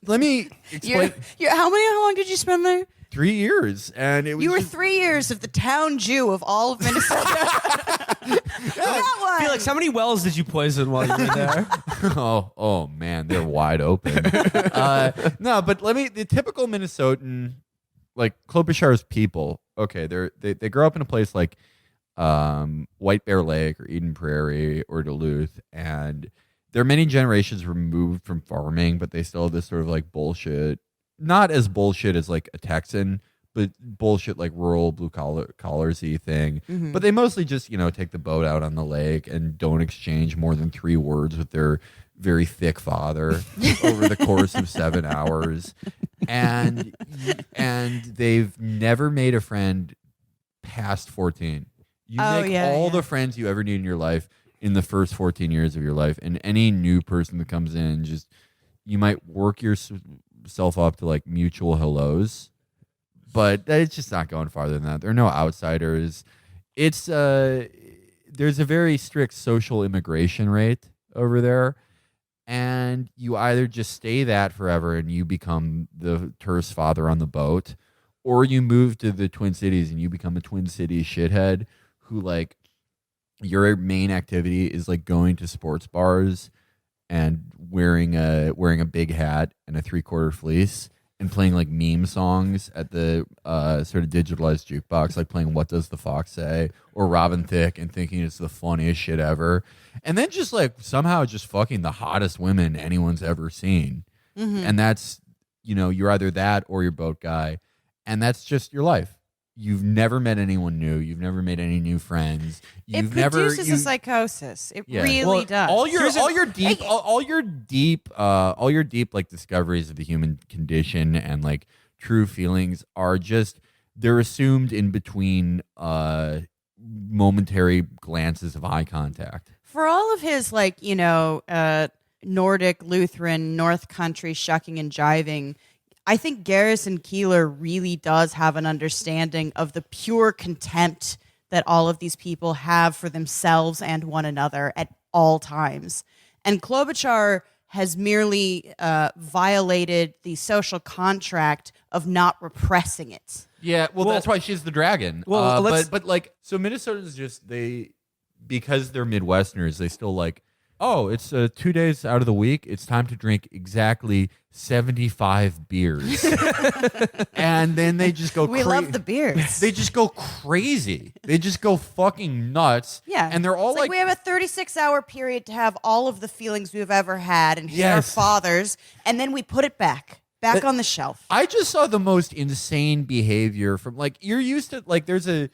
let me explain. How long did you spend there? 3 years, and it was. You were 3 years of the town Jew of all of Minnesota. That one. Felix, how many wells did you poison while you were there? oh man, they're wide open. No, but the typical Minnesotan, like Klobuchar's people. Okay, they grow up in a place like White Bear Lake or Eden Prairie or Duluth, and they're many generations removed from farming, but they still have this sort of like bullshit. Not as bullshit as like a Texan, but bullshit like rural blue collars-y thing. Mm-hmm. But they mostly just, take the boat out on the lake and don't exchange more than 3 words with their very thick father over the course of 7 hours. And they've never made a friend past 14. You make all the friends you ever need in your life in the first 14 years of your life. And any new person that comes in, you might work yourself up to like mutual hellos, but it's just not going farther than that. There are no outsiders. It's there's a very strict social immigration rate over there, and you either just stay that forever and you become the terse father on the boat, or you move to the Twin Cities and you become a Twin Cities shithead who like your main activity is like going to sports bars and wearing a big hat and a 3/4 fleece and playing like meme songs at the sort of digitalized jukebox, like playing What Does the Fox Say or Robin Thicke and thinking it's the funniest shit ever. And then just like somehow just fucking the hottest women anyone's ever seen. Mm-hmm. And that's, you're either that or your boat guy. And that's just your life. You've never met anyone new. You've never made any new friends. It produces a psychosis. It really does. All your deep like discoveries of the human condition and like true feelings are just they're assumed in between momentary glances of eye contact. For all of his like Nordic Lutheran North Country shucking and jiving, I think Garrison Keillor really does have an understanding of the pure contempt that all of these people have for themselves and one another at all times. And Klobuchar has merely violated the social contract of not repressing it. Yeah, well that's why she's the dragon. But Minnesotans just because they're Midwesterners, they still like oh, it's 2 days out of the week. It's time to drink exactly 75 beers. And then they just go We love the beers. They just go crazy. They just go fucking nuts. Yeah. And they're all it's like we have a 36-hour period to have all of the feelings we've ever had and hear our Yes. fathers, and then we put it back on the shelf. I just saw the most insane behavior from, like, you're used to, like, there's a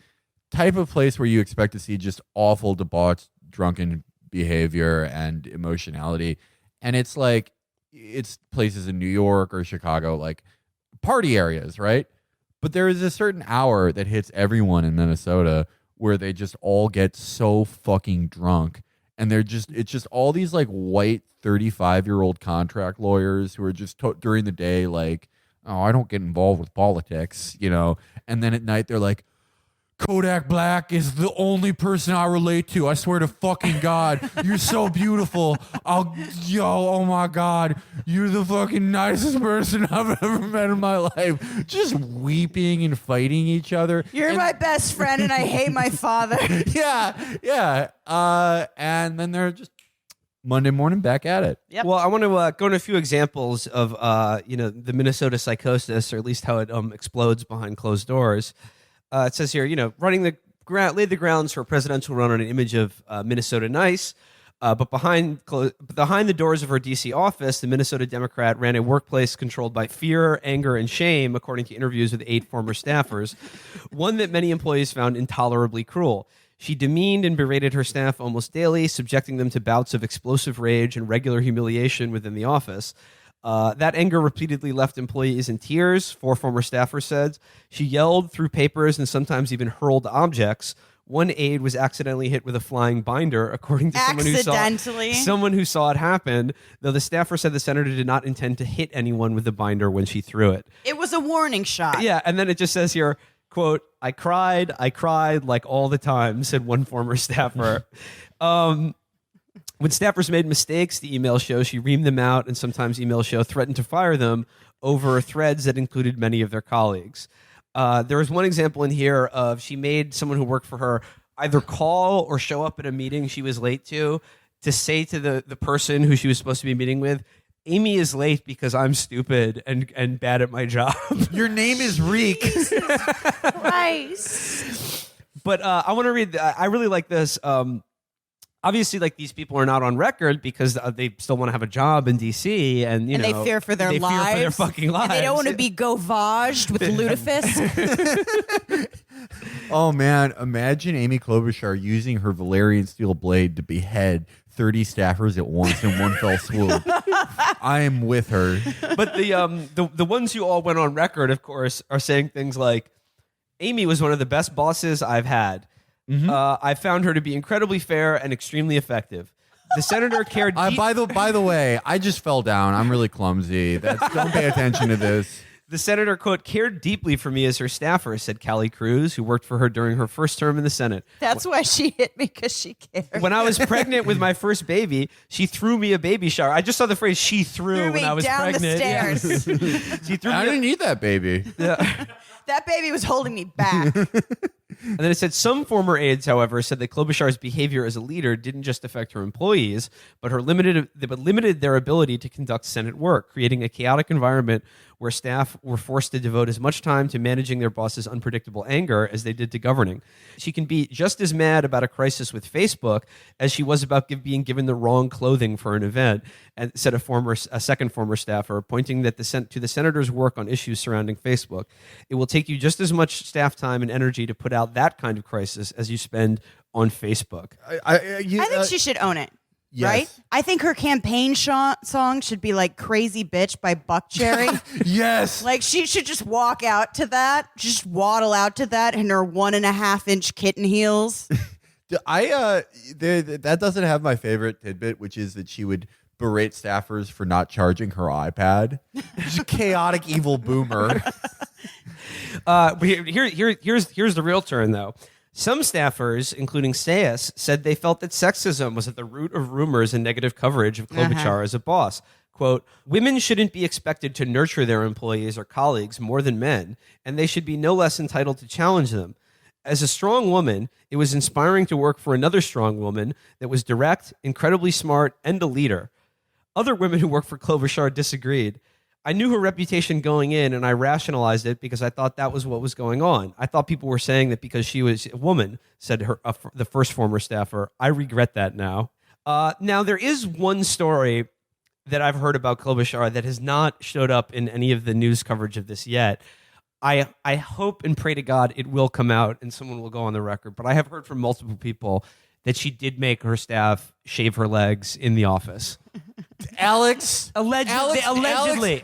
type of place where you expect to see just awful, debauched, drunken behavior and emotionality. And it's like, it's places in New York or Chicago, like party areas, right? But there is a certain hour that hits everyone in Minnesota where they just all get so fucking drunk. And it's just all these like white 35-year-old contract lawyers who are just during the day like, oh, I don't get involved with politics, you know? And then at night they're like, Kodak Black is the only person I relate to. I swear to fucking God, you're so beautiful. Oh my God, you're the fucking nicest person I've ever met in my life. Just weeping and fighting each other. You're my best friend, and I hate my father. Yeah. And then they're just Monday morning back at it. Yep. Well, I want to go into a few examples of the Minnesota psychosis, or at least how it explodes behind closed doors. It says here, laid the grounds for a presidential run on an image of Minnesota nice, but behind the doors of her D.C. office, the Minnesota Democrat ran a workplace controlled by fear, anger, and shame, according to interviews with 8 former staffers, one that many employees found intolerably cruel. She demeaned and berated her staff almost daily, subjecting them to bouts of explosive rage and regular humiliation within the office. That anger repeatedly left employees in tears, 4 former staffers said. She yelled, threw papers, and sometimes even hurled objects. One aide was accidentally hit with a flying binder, according to someone who saw it happen, though the staffer said the senator did not intend to hit anyone with the binder when she threw it. It was a warning shot. Yeah, and then it just says here, quote, I cried like all the time, said one former staffer. When staffers made mistakes, the email show, she reamed them out, and sometimes email show threatened to fire them over threads that included many of their colleagues. There was one example in here of she made someone who worked for her either call or show up at a meeting she was late to say to the person who she was supposed to be meeting with, Amy is late because I'm stupid and bad at my job. Your name is Reek. Christ. But I want to read, I really like this. Obviously, like, these people are not on record because they still want to have a job in D.C. and they fear for their lives. Fear for their fucking lives. And they don't want to be govaged with lutefisk. Oh man, imagine Amy Klobuchar using her Valerian steel blade to behead 30 staffers at once in one fell swoop. I am with her. But the ones who all went on record, of course, are saying things like, Amy was one of the best bosses I've had. Mm-hmm. I found her to be incredibly fair and extremely effective. The senator cared. By the way, I just fell down. I'm really clumsy. Don't pay attention to this. The senator, quote, cared deeply for me as her staffer, said Callie Cruz, who worked for her during her first term in the Senate. That's why she hit me, because she cared. When I was pregnant with my first baby, she threw me a baby shower. I just saw the phrase "she threw" when I was down pregnant. The stairs. She threw I didn't need that baby. Yeah. That baby was holding me back. And then it said some former aides, however, said that Klobuchar's behavior as a leader didn't just affect her employees, but limited their ability to conduct Senate work, creating a chaotic environment where staff were forced to devote as much time to managing their boss's unpredictable anger as they did to governing. She can be just as mad about a crisis with Facebook as she was about being given the wrong clothing for an event, and said a second former staffer, pointing that to the senator's work on issues surrounding Facebook. It will take you just as much staff time and energy to put out that kind of crisis as you spend on Facebook. I think she should own it. Yes. Right? I think her campaign song should be like Crazy Bitch by Buckcherry. Yes. Like, she should just walk out to that, just waddle out to that in her 1.5-inch kitten heels. That doesn't have my favorite tidbit, which is that she would berate staffers for not charging her iPad. She's a chaotic, evil boomer. Here's the real turn, though. Some staffers, including Sayas, said they felt that sexism was at the root of rumors and negative coverage of Klobuchar as a boss. Quote, women shouldn't be expected to nurture their employees or colleagues more than men, and they should be no less entitled to challenge them. As a strong woman, it was inspiring to work for another strong woman that was direct, incredibly smart, and a leader. Other women who worked for Klobuchar disagreed. I knew her reputation going in, and I rationalized it because I thought that was what was going on. I thought people were saying that because she was a woman, said the first former staffer. I regret that now. Now, there is one story that I've heard about Klobuchar that has not showed up in any of the news coverage of this yet. I hope and pray to God it will come out and someone will go on the record. But I have heard from multiple people that she did make her staff shave her legs in the office. Allegedly.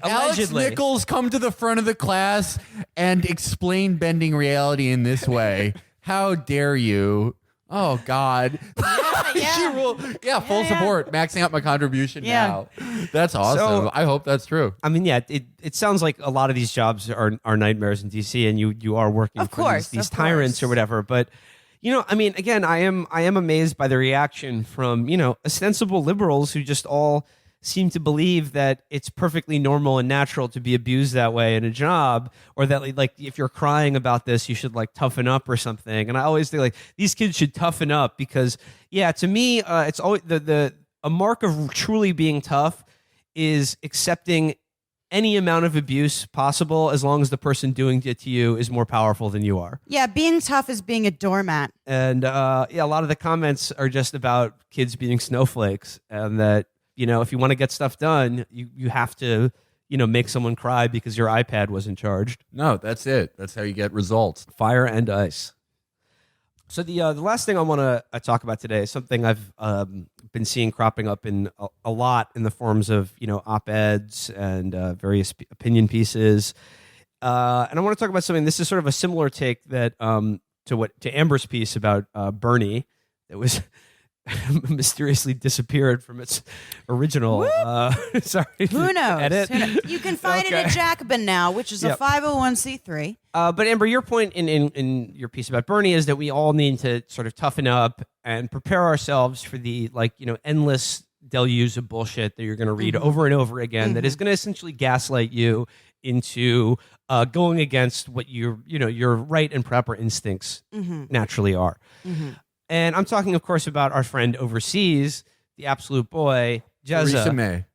Allegedly. Nichols come to the front of the class and explain bending reality in this way. How dare you? Oh, God. Full support. Maxing out my contribution now. That's awesome. I hope that's true. I mean, it sounds like a lot of these jobs are nightmares in D.C. and you are working for these tyrants or whatever. But, I mean, again, I am amazed by the reaction from, ostensible liberals who just all seem to believe that it's perfectly normal and natural to be abused that way in a job, or that like if you're crying about this, you should like toughen up or something. And I always think like these kids should toughen up because, to me, it's always a mark of truly being tough is accepting any amount of abuse possible as long as the person doing it to you is more powerful than you are. Yeah, being tough is being a doormat. And a lot of the comments are just about kids being snowflakes, and that if you want to get stuff done, you have to, make someone cry because your iPad wasn't charged. No, that's it. That's how you get results. Fire and ice. So the last thing I want to talk about today is something I've been seeing cropping up in a lot in the forms of, op-eds and various opinion pieces. And I want to talk about something. This is sort of a similar take that to Amber's piece about Bernie that was mysteriously disappeared from its original. Sorry, who knows? Edit. You can find it at Jacobin now, which is a 501c3. But Amber, your point in your piece about Bernie is that we all need to sort of toughen up and prepare ourselves for the endless deluge of bullshit that you're going to read over and over again that is going to essentially gaslight you into going against what your right and proper instincts naturally are. And I'm talking, of course, about our friend overseas, the absolute boy, Jezza. Theresa May.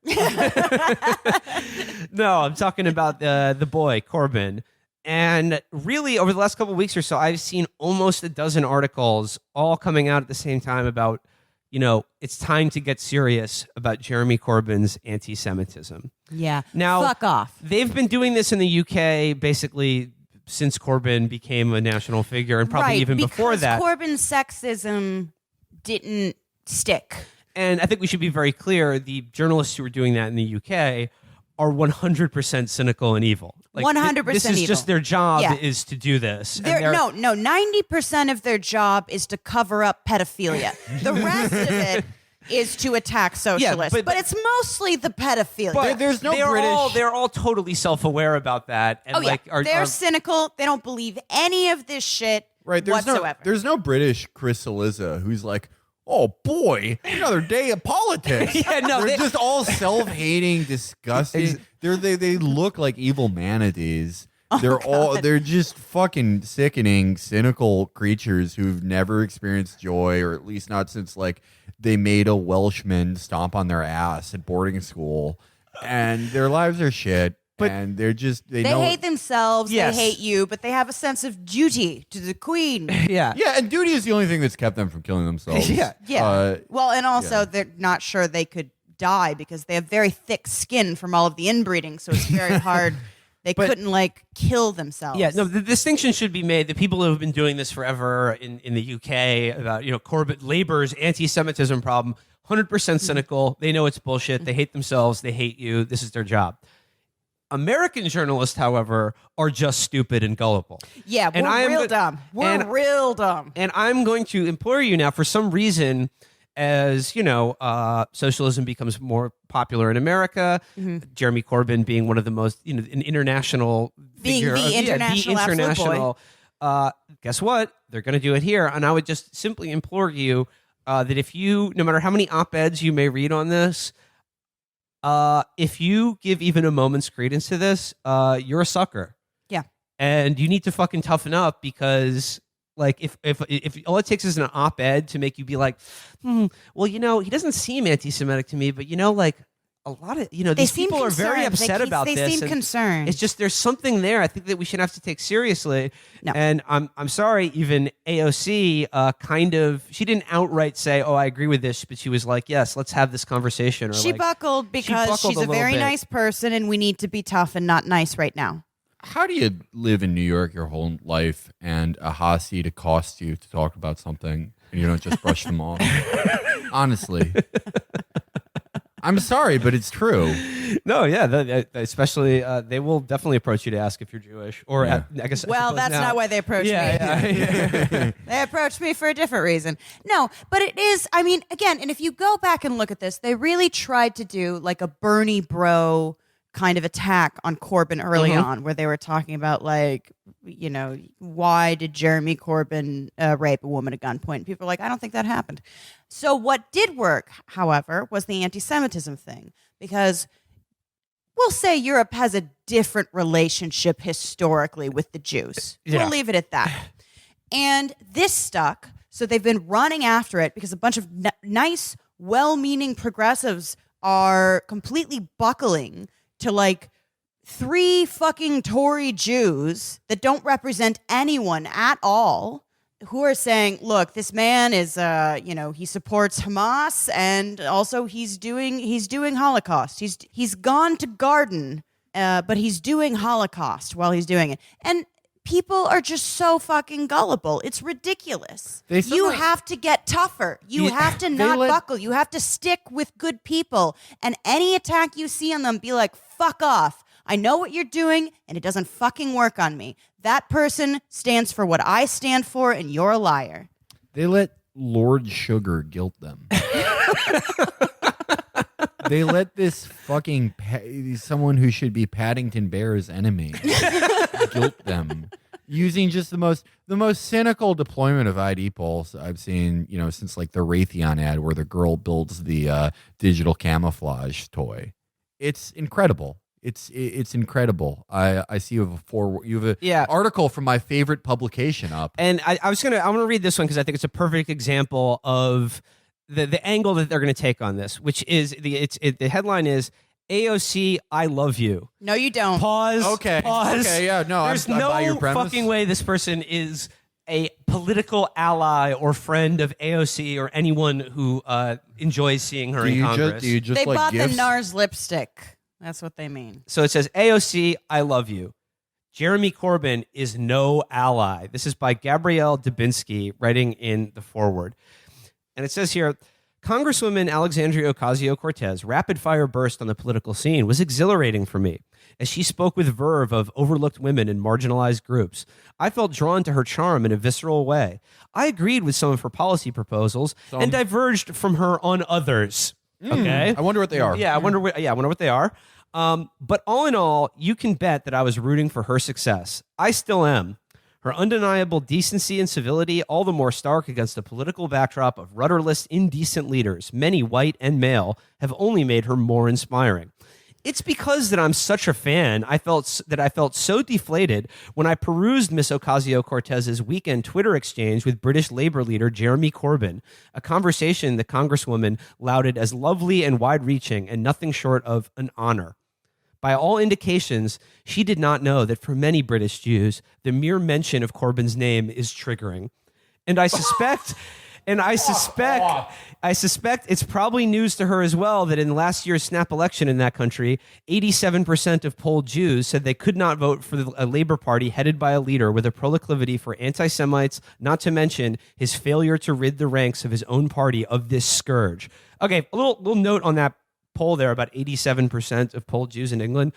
No, I'm talking about the boy, Corbyn. And really, over the last couple of weeks or so, I've seen almost a dozen articles all coming out at the same time about, it's time to get serious about Jeremy Corbyn's anti-Semitism. Yeah. Now, fuck off. They've been doing this in the UK basically since Corbyn became a national figure, and probably even before that. Corbyn's sexism didn't stick. And I think we should be very clear, the journalists who are doing that in the UK are 100% cynical and evil. 100% This is evil. just their job is to do this. No, 90% of their job is to cover up pedophilia. The rest of it is to attack socialists. But it's mostly the pedophilia. But there's no they're all totally self-aware about that. And they're cynical. They don't believe any of this shit whatsoever. There's no British Chris Cillizza who's like, oh boy, another day of politics. They're just all self-hating, disgusting. They look like evil manatees. They're just fucking sickening, cynical creatures who've never experienced joy, or at least not since they made a Welshman stomp on their ass at boarding school, and their lives are shit. And they hate themselves. Yes. They hate you, but they have a sense of duty to the queen. Yeah. And duty is the only thing that's kept them from killing themselves. Yeah. Well, and also they're not sure they could die because they have very thick skin from all of the inbreeding, so it's very hard. They couldn't kill themselves. Yeah, no, the distinction should be made. The people who have been doing this forever in the UK about, Corbyn, Labour's anti-Semitism problem, 100% cynical. They know it's bullshit. They hate themselves. They hate you. This is their job. American journalists, however, are just stupid and gullible. Yeah, we're real dumb. We're real dumb. And I'm going to implore you now, for some reason, as socialism becomes more popular in America, Jeremy Corbyn being one of the most, an international figure, the international guess what? They're going to do it here. And I would just simply implore you that if you, no matter how many op-eds you may read on this, if you give even a moment's credence to this, you're a sucker. Yeah. And you need to fucking toughen up because Like if all it takes is an op-ed to make you be like, well, you know, he doesn't seem anti-Semitic to me, but you know, like a lot of, you know, these people are very upset about this. They seem concerned. It's just there's something there. I think that we should have to take seriously. No. And I'm sorry, even AOC kind of, she didn't outright say, oh, I agree with this, but she was like, yes, let's have this conversation. Or She like, buckled because she's a very nice person, and we need to be tough and not nice right now. How do you live in New York your whole life and a Hasi accosts you to talk about something and you don't just brush them off? Honestly. I'm sorry, but it's true. No, yeah, especially they will definitely approach you to ask if you're Jewish, or Yeah. I guess. Well, that's not why they approached me. Yeah. They approached me for a different reason. No, but it is, I mean, again, and if you go back and look at this, they really tried to do like a Bernie bro kind of attack on Corbyn early on, where they were talking about, like, you know, why did Jeremy Corbyn rape a woman at gunpoint? And people are like, I don't think that happened. So what did work, however, was the anti-Semitism thing, because we'll say Europe has a different relationship historically with the Jews. Yeah. We'll leave it at that. And this stuck, so they've been running after it because a bunch of nice, well-meaning progressives are completely buckling to like 3 fucking Tory Jews that don't represent anyone at all, who are saying, look, this man is, you know, he supports Hamas, and also he's doing Holocaust. He's gone to garden, but he's doing Holocaust while he's doing it. And people are just so fucking gullible. It's ridiculous. You have to get tougher. You have to not buckle. You have to stick with good people. And any attack you see on them, be like, fuck off. I know what you're doing, and it doesn't fucking work on me. That person stands for what I stand for, and you're a liar. They let Lord Sugar guilt them. They let this fucking someone who should be Paddington Bear's enemy guilt them using just the most cynical deployment of ID polls I've seen, you know, since like the Raytheon ad where the girl builds the digital camouflage toy. It's incredible. It's incredible. I see you have an article from my favorite publication up, and I'm gonna read this one because I think it's a perfect example of the angle that they're gonna take on this, which is the headline is AOC, I love you. No, you don't. Pause. Okay. Pause. Okay. Yeah. No. There's I buy your no premise. fucking way this person is a political ally or friend of AOC or anyone who enjoys seeing her in Congress. Do you just They like bought gifts? the NARS lipstick. That's what they mean. So it says, AOC, I love you. Jeremy Corbyn is no ally. This is by Gabrielle Dubinsky, writing in the foreword. And it says here, Congresswoman Alexandria Ocasio-Cortez rapid-fire burst on the political scene was exhilarating for me. As she spoke with verve of overlooked women and marginalized groups, I felt drawn to her charm in a visceral way. I agreed with some of her policy proposals and diverged from her on others. Okay, I wonder what they are. Yeah, I wonder what they are. But all in all, you can bet that I was rooting for her success. I still am. Her undeniable decency and civility, all the more stark against a political backdrop of rudderless, indecent leaders, many white and male, have only made her more inspiring. It's because that I'm such a fan, I felt so deflated when I perused Miss Ocasio-Cortez's weekend Twitter exchange with British Labour leader Jeremy Corbyn, a conversation the Congresswoman lauded as lovely and wide-reaching and nothing short of an honor. By all indications, she did not know that for many British Jews, the mere mention of Corbyn's name is triggering. And I suspect... I suspect it's probably news to her as well that in last year's snap election in that country, 87% of polled Jews said they could not vote for a Labour Party headed by a leader with a proclivity for anti-Semites, not to mention his failure to rid the ranks of his own party of this scourge. Okay, a little note on that poll there about 87% of polled Jews in England.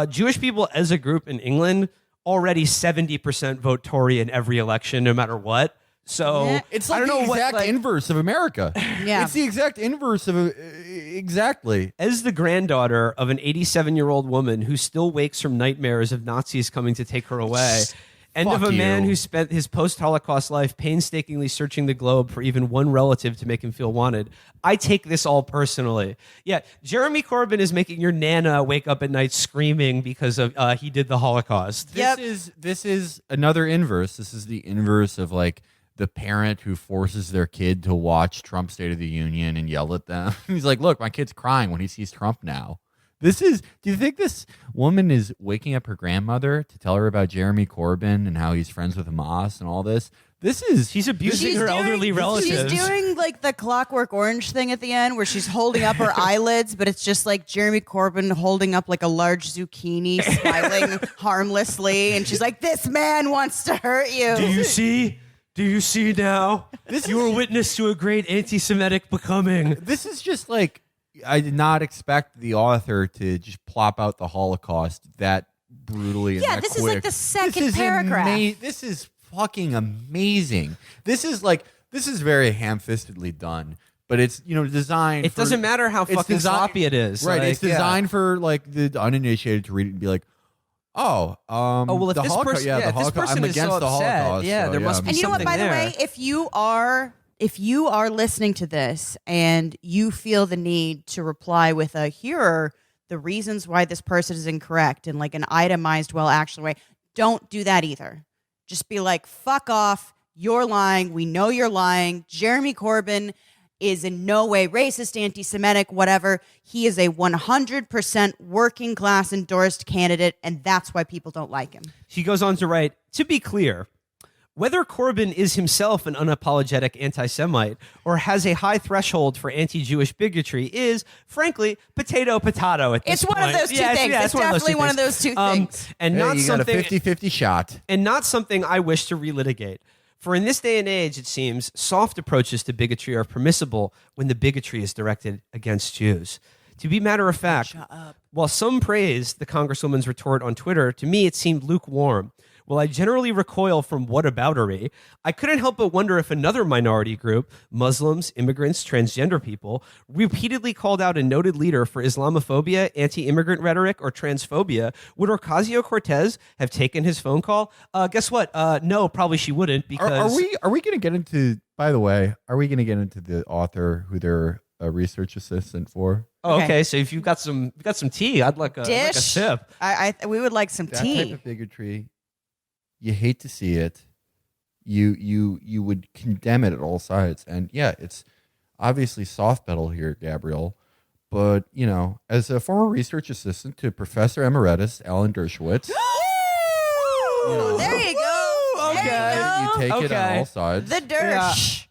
Jewish people as a group in England, already 70% vote Tory in every election, no matter what. So It's like I don't the know exact inverse of America. Yeah. It's the exact inverse of exactly. As the granddaughter of an 87-year-old woman who still wakes from nightmares of Nazis coming to take her away, End Fuck of a man you. who spent his post-Holocaust life painstakingly searching the globe for even one relative to make him feel wanted. I take this all personally. Yeah, Jeremy Corbyn is making your Nana wake up at night screaming because of he did the Holocaust. This is another inverse. This is the inverse of like the parent who forces their kid to watch Trump's State of the Union and yell at them. He's like, look, my kid's crying when he sees Trump now. Do you think this woman is waking up her grandmother to tell her about Jeremy Corbyn and how he's friends with Hamas and all this? She's abusing She's her doing- elderly relatives. She's doing like the Clockwork Orange thing at the end where she's holding up her eyelids, but it's just like Jeremy Corbyn holding up like a large zucchini, smiling harmlessly. And she's like, this man wants to hurt you. Do you see? Do you see now? You were witness to a great anti-Semitic becoming. This is just like, I did not expect the author to just plop out the Holocaust that brutally. And Yeah, that this is quick. like the second This is paragraph. This is fucking amazing. This is very ham-fistedly done, but it's designed. It doesn't matter how it's fucking designed- sloppy it is. Right, Like, it's designed for like the uninitiated to read it and be like, well, if the this Holocaust, person, yeah, the if this Holocaust, person I'm is against so the upset, Holocaust. yeah, so, there must be And you know what, something by the there. way, if you are listening to this and you feel the need to reply with here are the reasons why this person is incorrect in like an itemized, well-actually way, don't do that either. Just be like, fuck off. You're lying. We know you're lying. Jeremy Corbyn is in no way racist, anti-Semitic, whatever. He is a 100% working class endorsed candidate, and that's why people don't like him. He goes on to write, to be clear, whether Corbyn is himself an unapologetic anti-Semite or has a high threshold for anti-Jewish bigotry is, frankly, potato at this It's point. one of those two things. It's definitely one of those two things. And yeah, not you got a something 50-50 shot. and not something I wish to relitigate. For in this day and age, it seems, soft approaches to bigotry are permissible when the bigotry is directed against Jews. To be matter of fact, while some praised the Congresswoman's retort on Twitter, to me it seemed lukewarm. While I generally recoil from whataboutery, I couldn't help but wonder if another minority group, Muslims, immigrants, transgender people, repeatedly called out a noted leader for Islamophobia, anti-immigrant rhetoric, or transphobia, would Ocasio-Cortez have taken his phone call? Guess what? No, probably she wouldn't because... Are we going to get into? By the way, are we going to get into the author who they're a research assistant for? Oh, Okay. okay. So if you've got some tea, I'd like a sip. We would like some That tea. type of bigotry, you hate to see it. You would condemn it at all sides, and yeah, it's obviously soft pedal here, Gabriel. But as a former research assistant to Professor Emeritus Alan Dershowitz, There you go. Okay. There you take it on Okay. all sides. you go. The Dersh.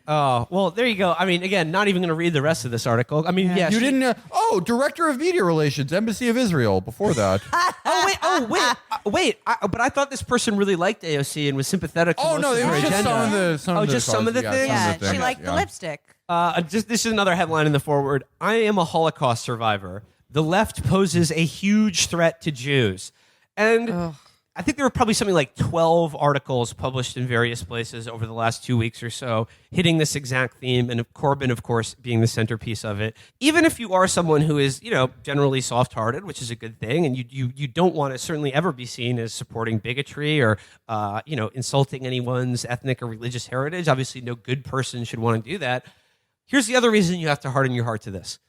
Oh, well, there you go. I mean, again, not even going to read the rest of this article. I mean, yeah. You didn't. Director of Media Relations, Embassy of Israel. Before that. Wait. But I thought this person really liked AOC and was sympathetic to most No, of it her was just agenda. some of the. Just some of the causes, things? some Yeah, of the she things, liked the yeah. lipstick. This is another headline in the forward. I am a Holocaust survivor. The left poses a huge threat to Jews. And I think there were probably something like 12 articles published in various places over the last 2 weeks or so hitting this exact theme, and Corbyn, of course, being the centerpiece of it. Even if you are someone who is, generally soft-hearted, which is a good thing, and you don't want to certainly ever be seen as supporting bigotry or, insulting anyone's ethnic or religious heritage. Obviously, no good person should want to do that. Here's the other reason you have to harden your heart to this.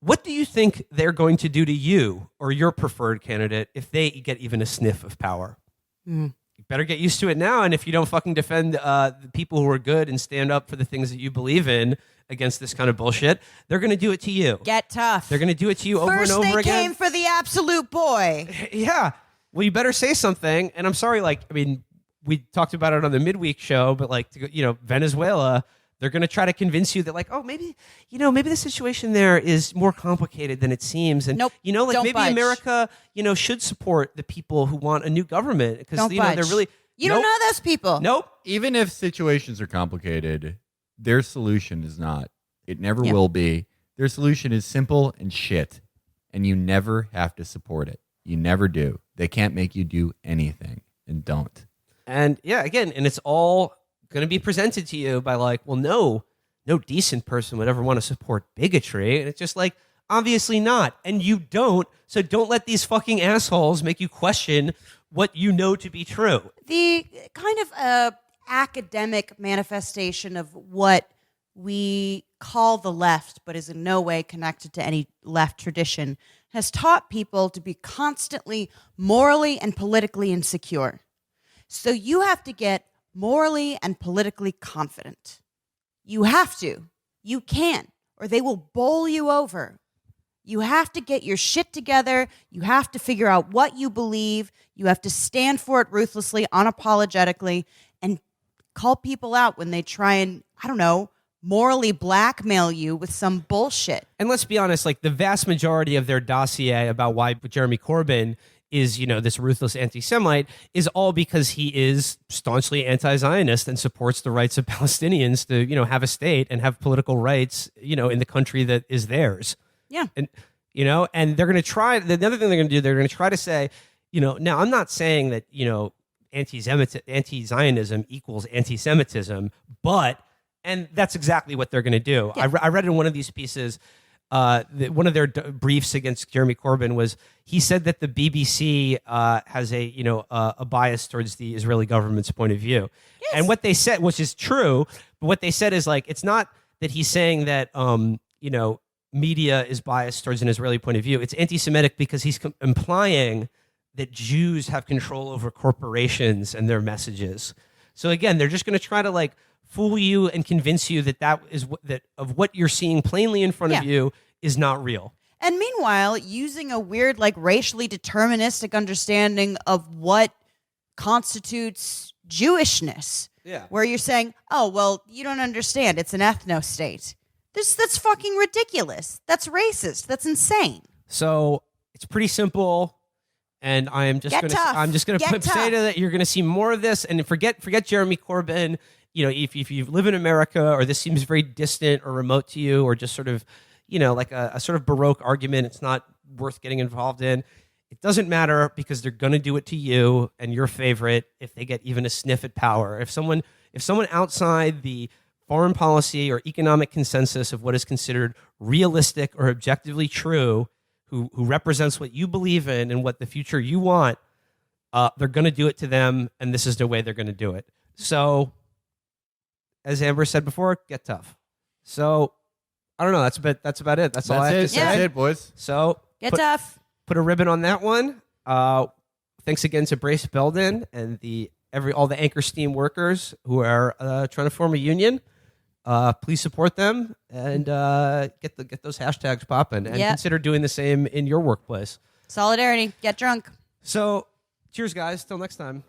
What do you think they're going to do to you or your preferred candidate if they get even a sniff of power? You better get used to it now. And if you don't fucking defend the people who are good and stand up for the things that you believe in against this kind of bullshit, they're going to do it to you. Get tough. They're going to do it to you over First and over they again. came for the absolute boy. Yeah. Well, you better say something. And I'm sorry, we talked about it on the midweek show, but Venezuela, they're going to try to convince you that maybe the situation there is more complicated than it seems. And, Nope. Don't maybe budge. America, should support the people who want a new government because, Don't budge. they're really... You Nope. don't know those people. Nope. Even if situations are complicated, their solution is not. It never Yeah. will be. Their solution is simple and shit, and you never have to support it. You never do. They can't make you do anything, and don't. And yeah, again, and it's all going to be presented to you by no decent person would ever want to support bigotry. And it's just obviously not. And you don't. So don't let these fucking assholes make you question what you know to be true. The kind of academic manifestation of what we call the left, but is in no way connected to any left tradition, has taught people to be constantly morally and politically insecure. So you have to get morally and politically confident. You have to. You can't, or they will bowl you over. You have to get your shit together. You have to figure out what you believe. You have to stand for it ruthlessly, unapologetically, and call people out when they try and, I don't know, morally blackmail you with some bullshit. And let's be honest, like the vast majority of their dossier about why Jeremy Corbyn is, this ruthless anti-Semite is all because he is staunchly anti-Zionist and supports the rights of Palestinians to, have a state and have political rights, in the country that is theirs. Yeah. And, and they're going to try, the other thing they're going to do, they're going to try to say, now I'm not saying that, anti-Zionism equals anti-Semitism, and that's exactly what they're going to do. Yeah. I read in one of these pieces, one of their briefs against Jeremy Corbyn was he said that the BBC has a bias towards the Israeli government's point of view. Yes. And what they said, which is true, but what they said is like, it's not that he's saying that, media is biased towards an Israeli point of view. It's anti-Semitic because he's implying that Jews have control over corporations and their messages. So again, they're just going to try to like fool you and convince you that is that of what you're seeing plainly in front of you is not real. And meanwhile, using a weird, like racially deterministic understanding of what constitutes Jewishness, where you're saying, "Oh, well, you don't understand. It's an ethno-state." That's fucking ridiculous. That's racist. That's insane. So it's pretty simple, and I'm just going to say that you're going to see more of this, and forget Jeremy Corbyn. If you live in America, or this seems very distant or remote to you, or just sort of, like a sort of Baroque argument, it's not worth getting involved in. It doesn't matter because they're going to do it to you and your favorite if they get even a sniff at power. If someone outside the foreign policy or economic consensus of what is considered realistic or objectively true, who represents what you believe in and what the future you want, they're going to do it to them, and this is the way they're going to do it. So, as Amber said before, get tough. So, I don't know. That's about it. That's all I have to say. That's it, boys. So, Get tough. Put a ribbon on that one. Thanks again to Brace Belden and all the Anchor Steam workers who are trying to form a union. Please support them and get those hashtags popping, and consider doing the same in your workplace. Solidarity. Get drunk. So, cheers, guys. Till next time.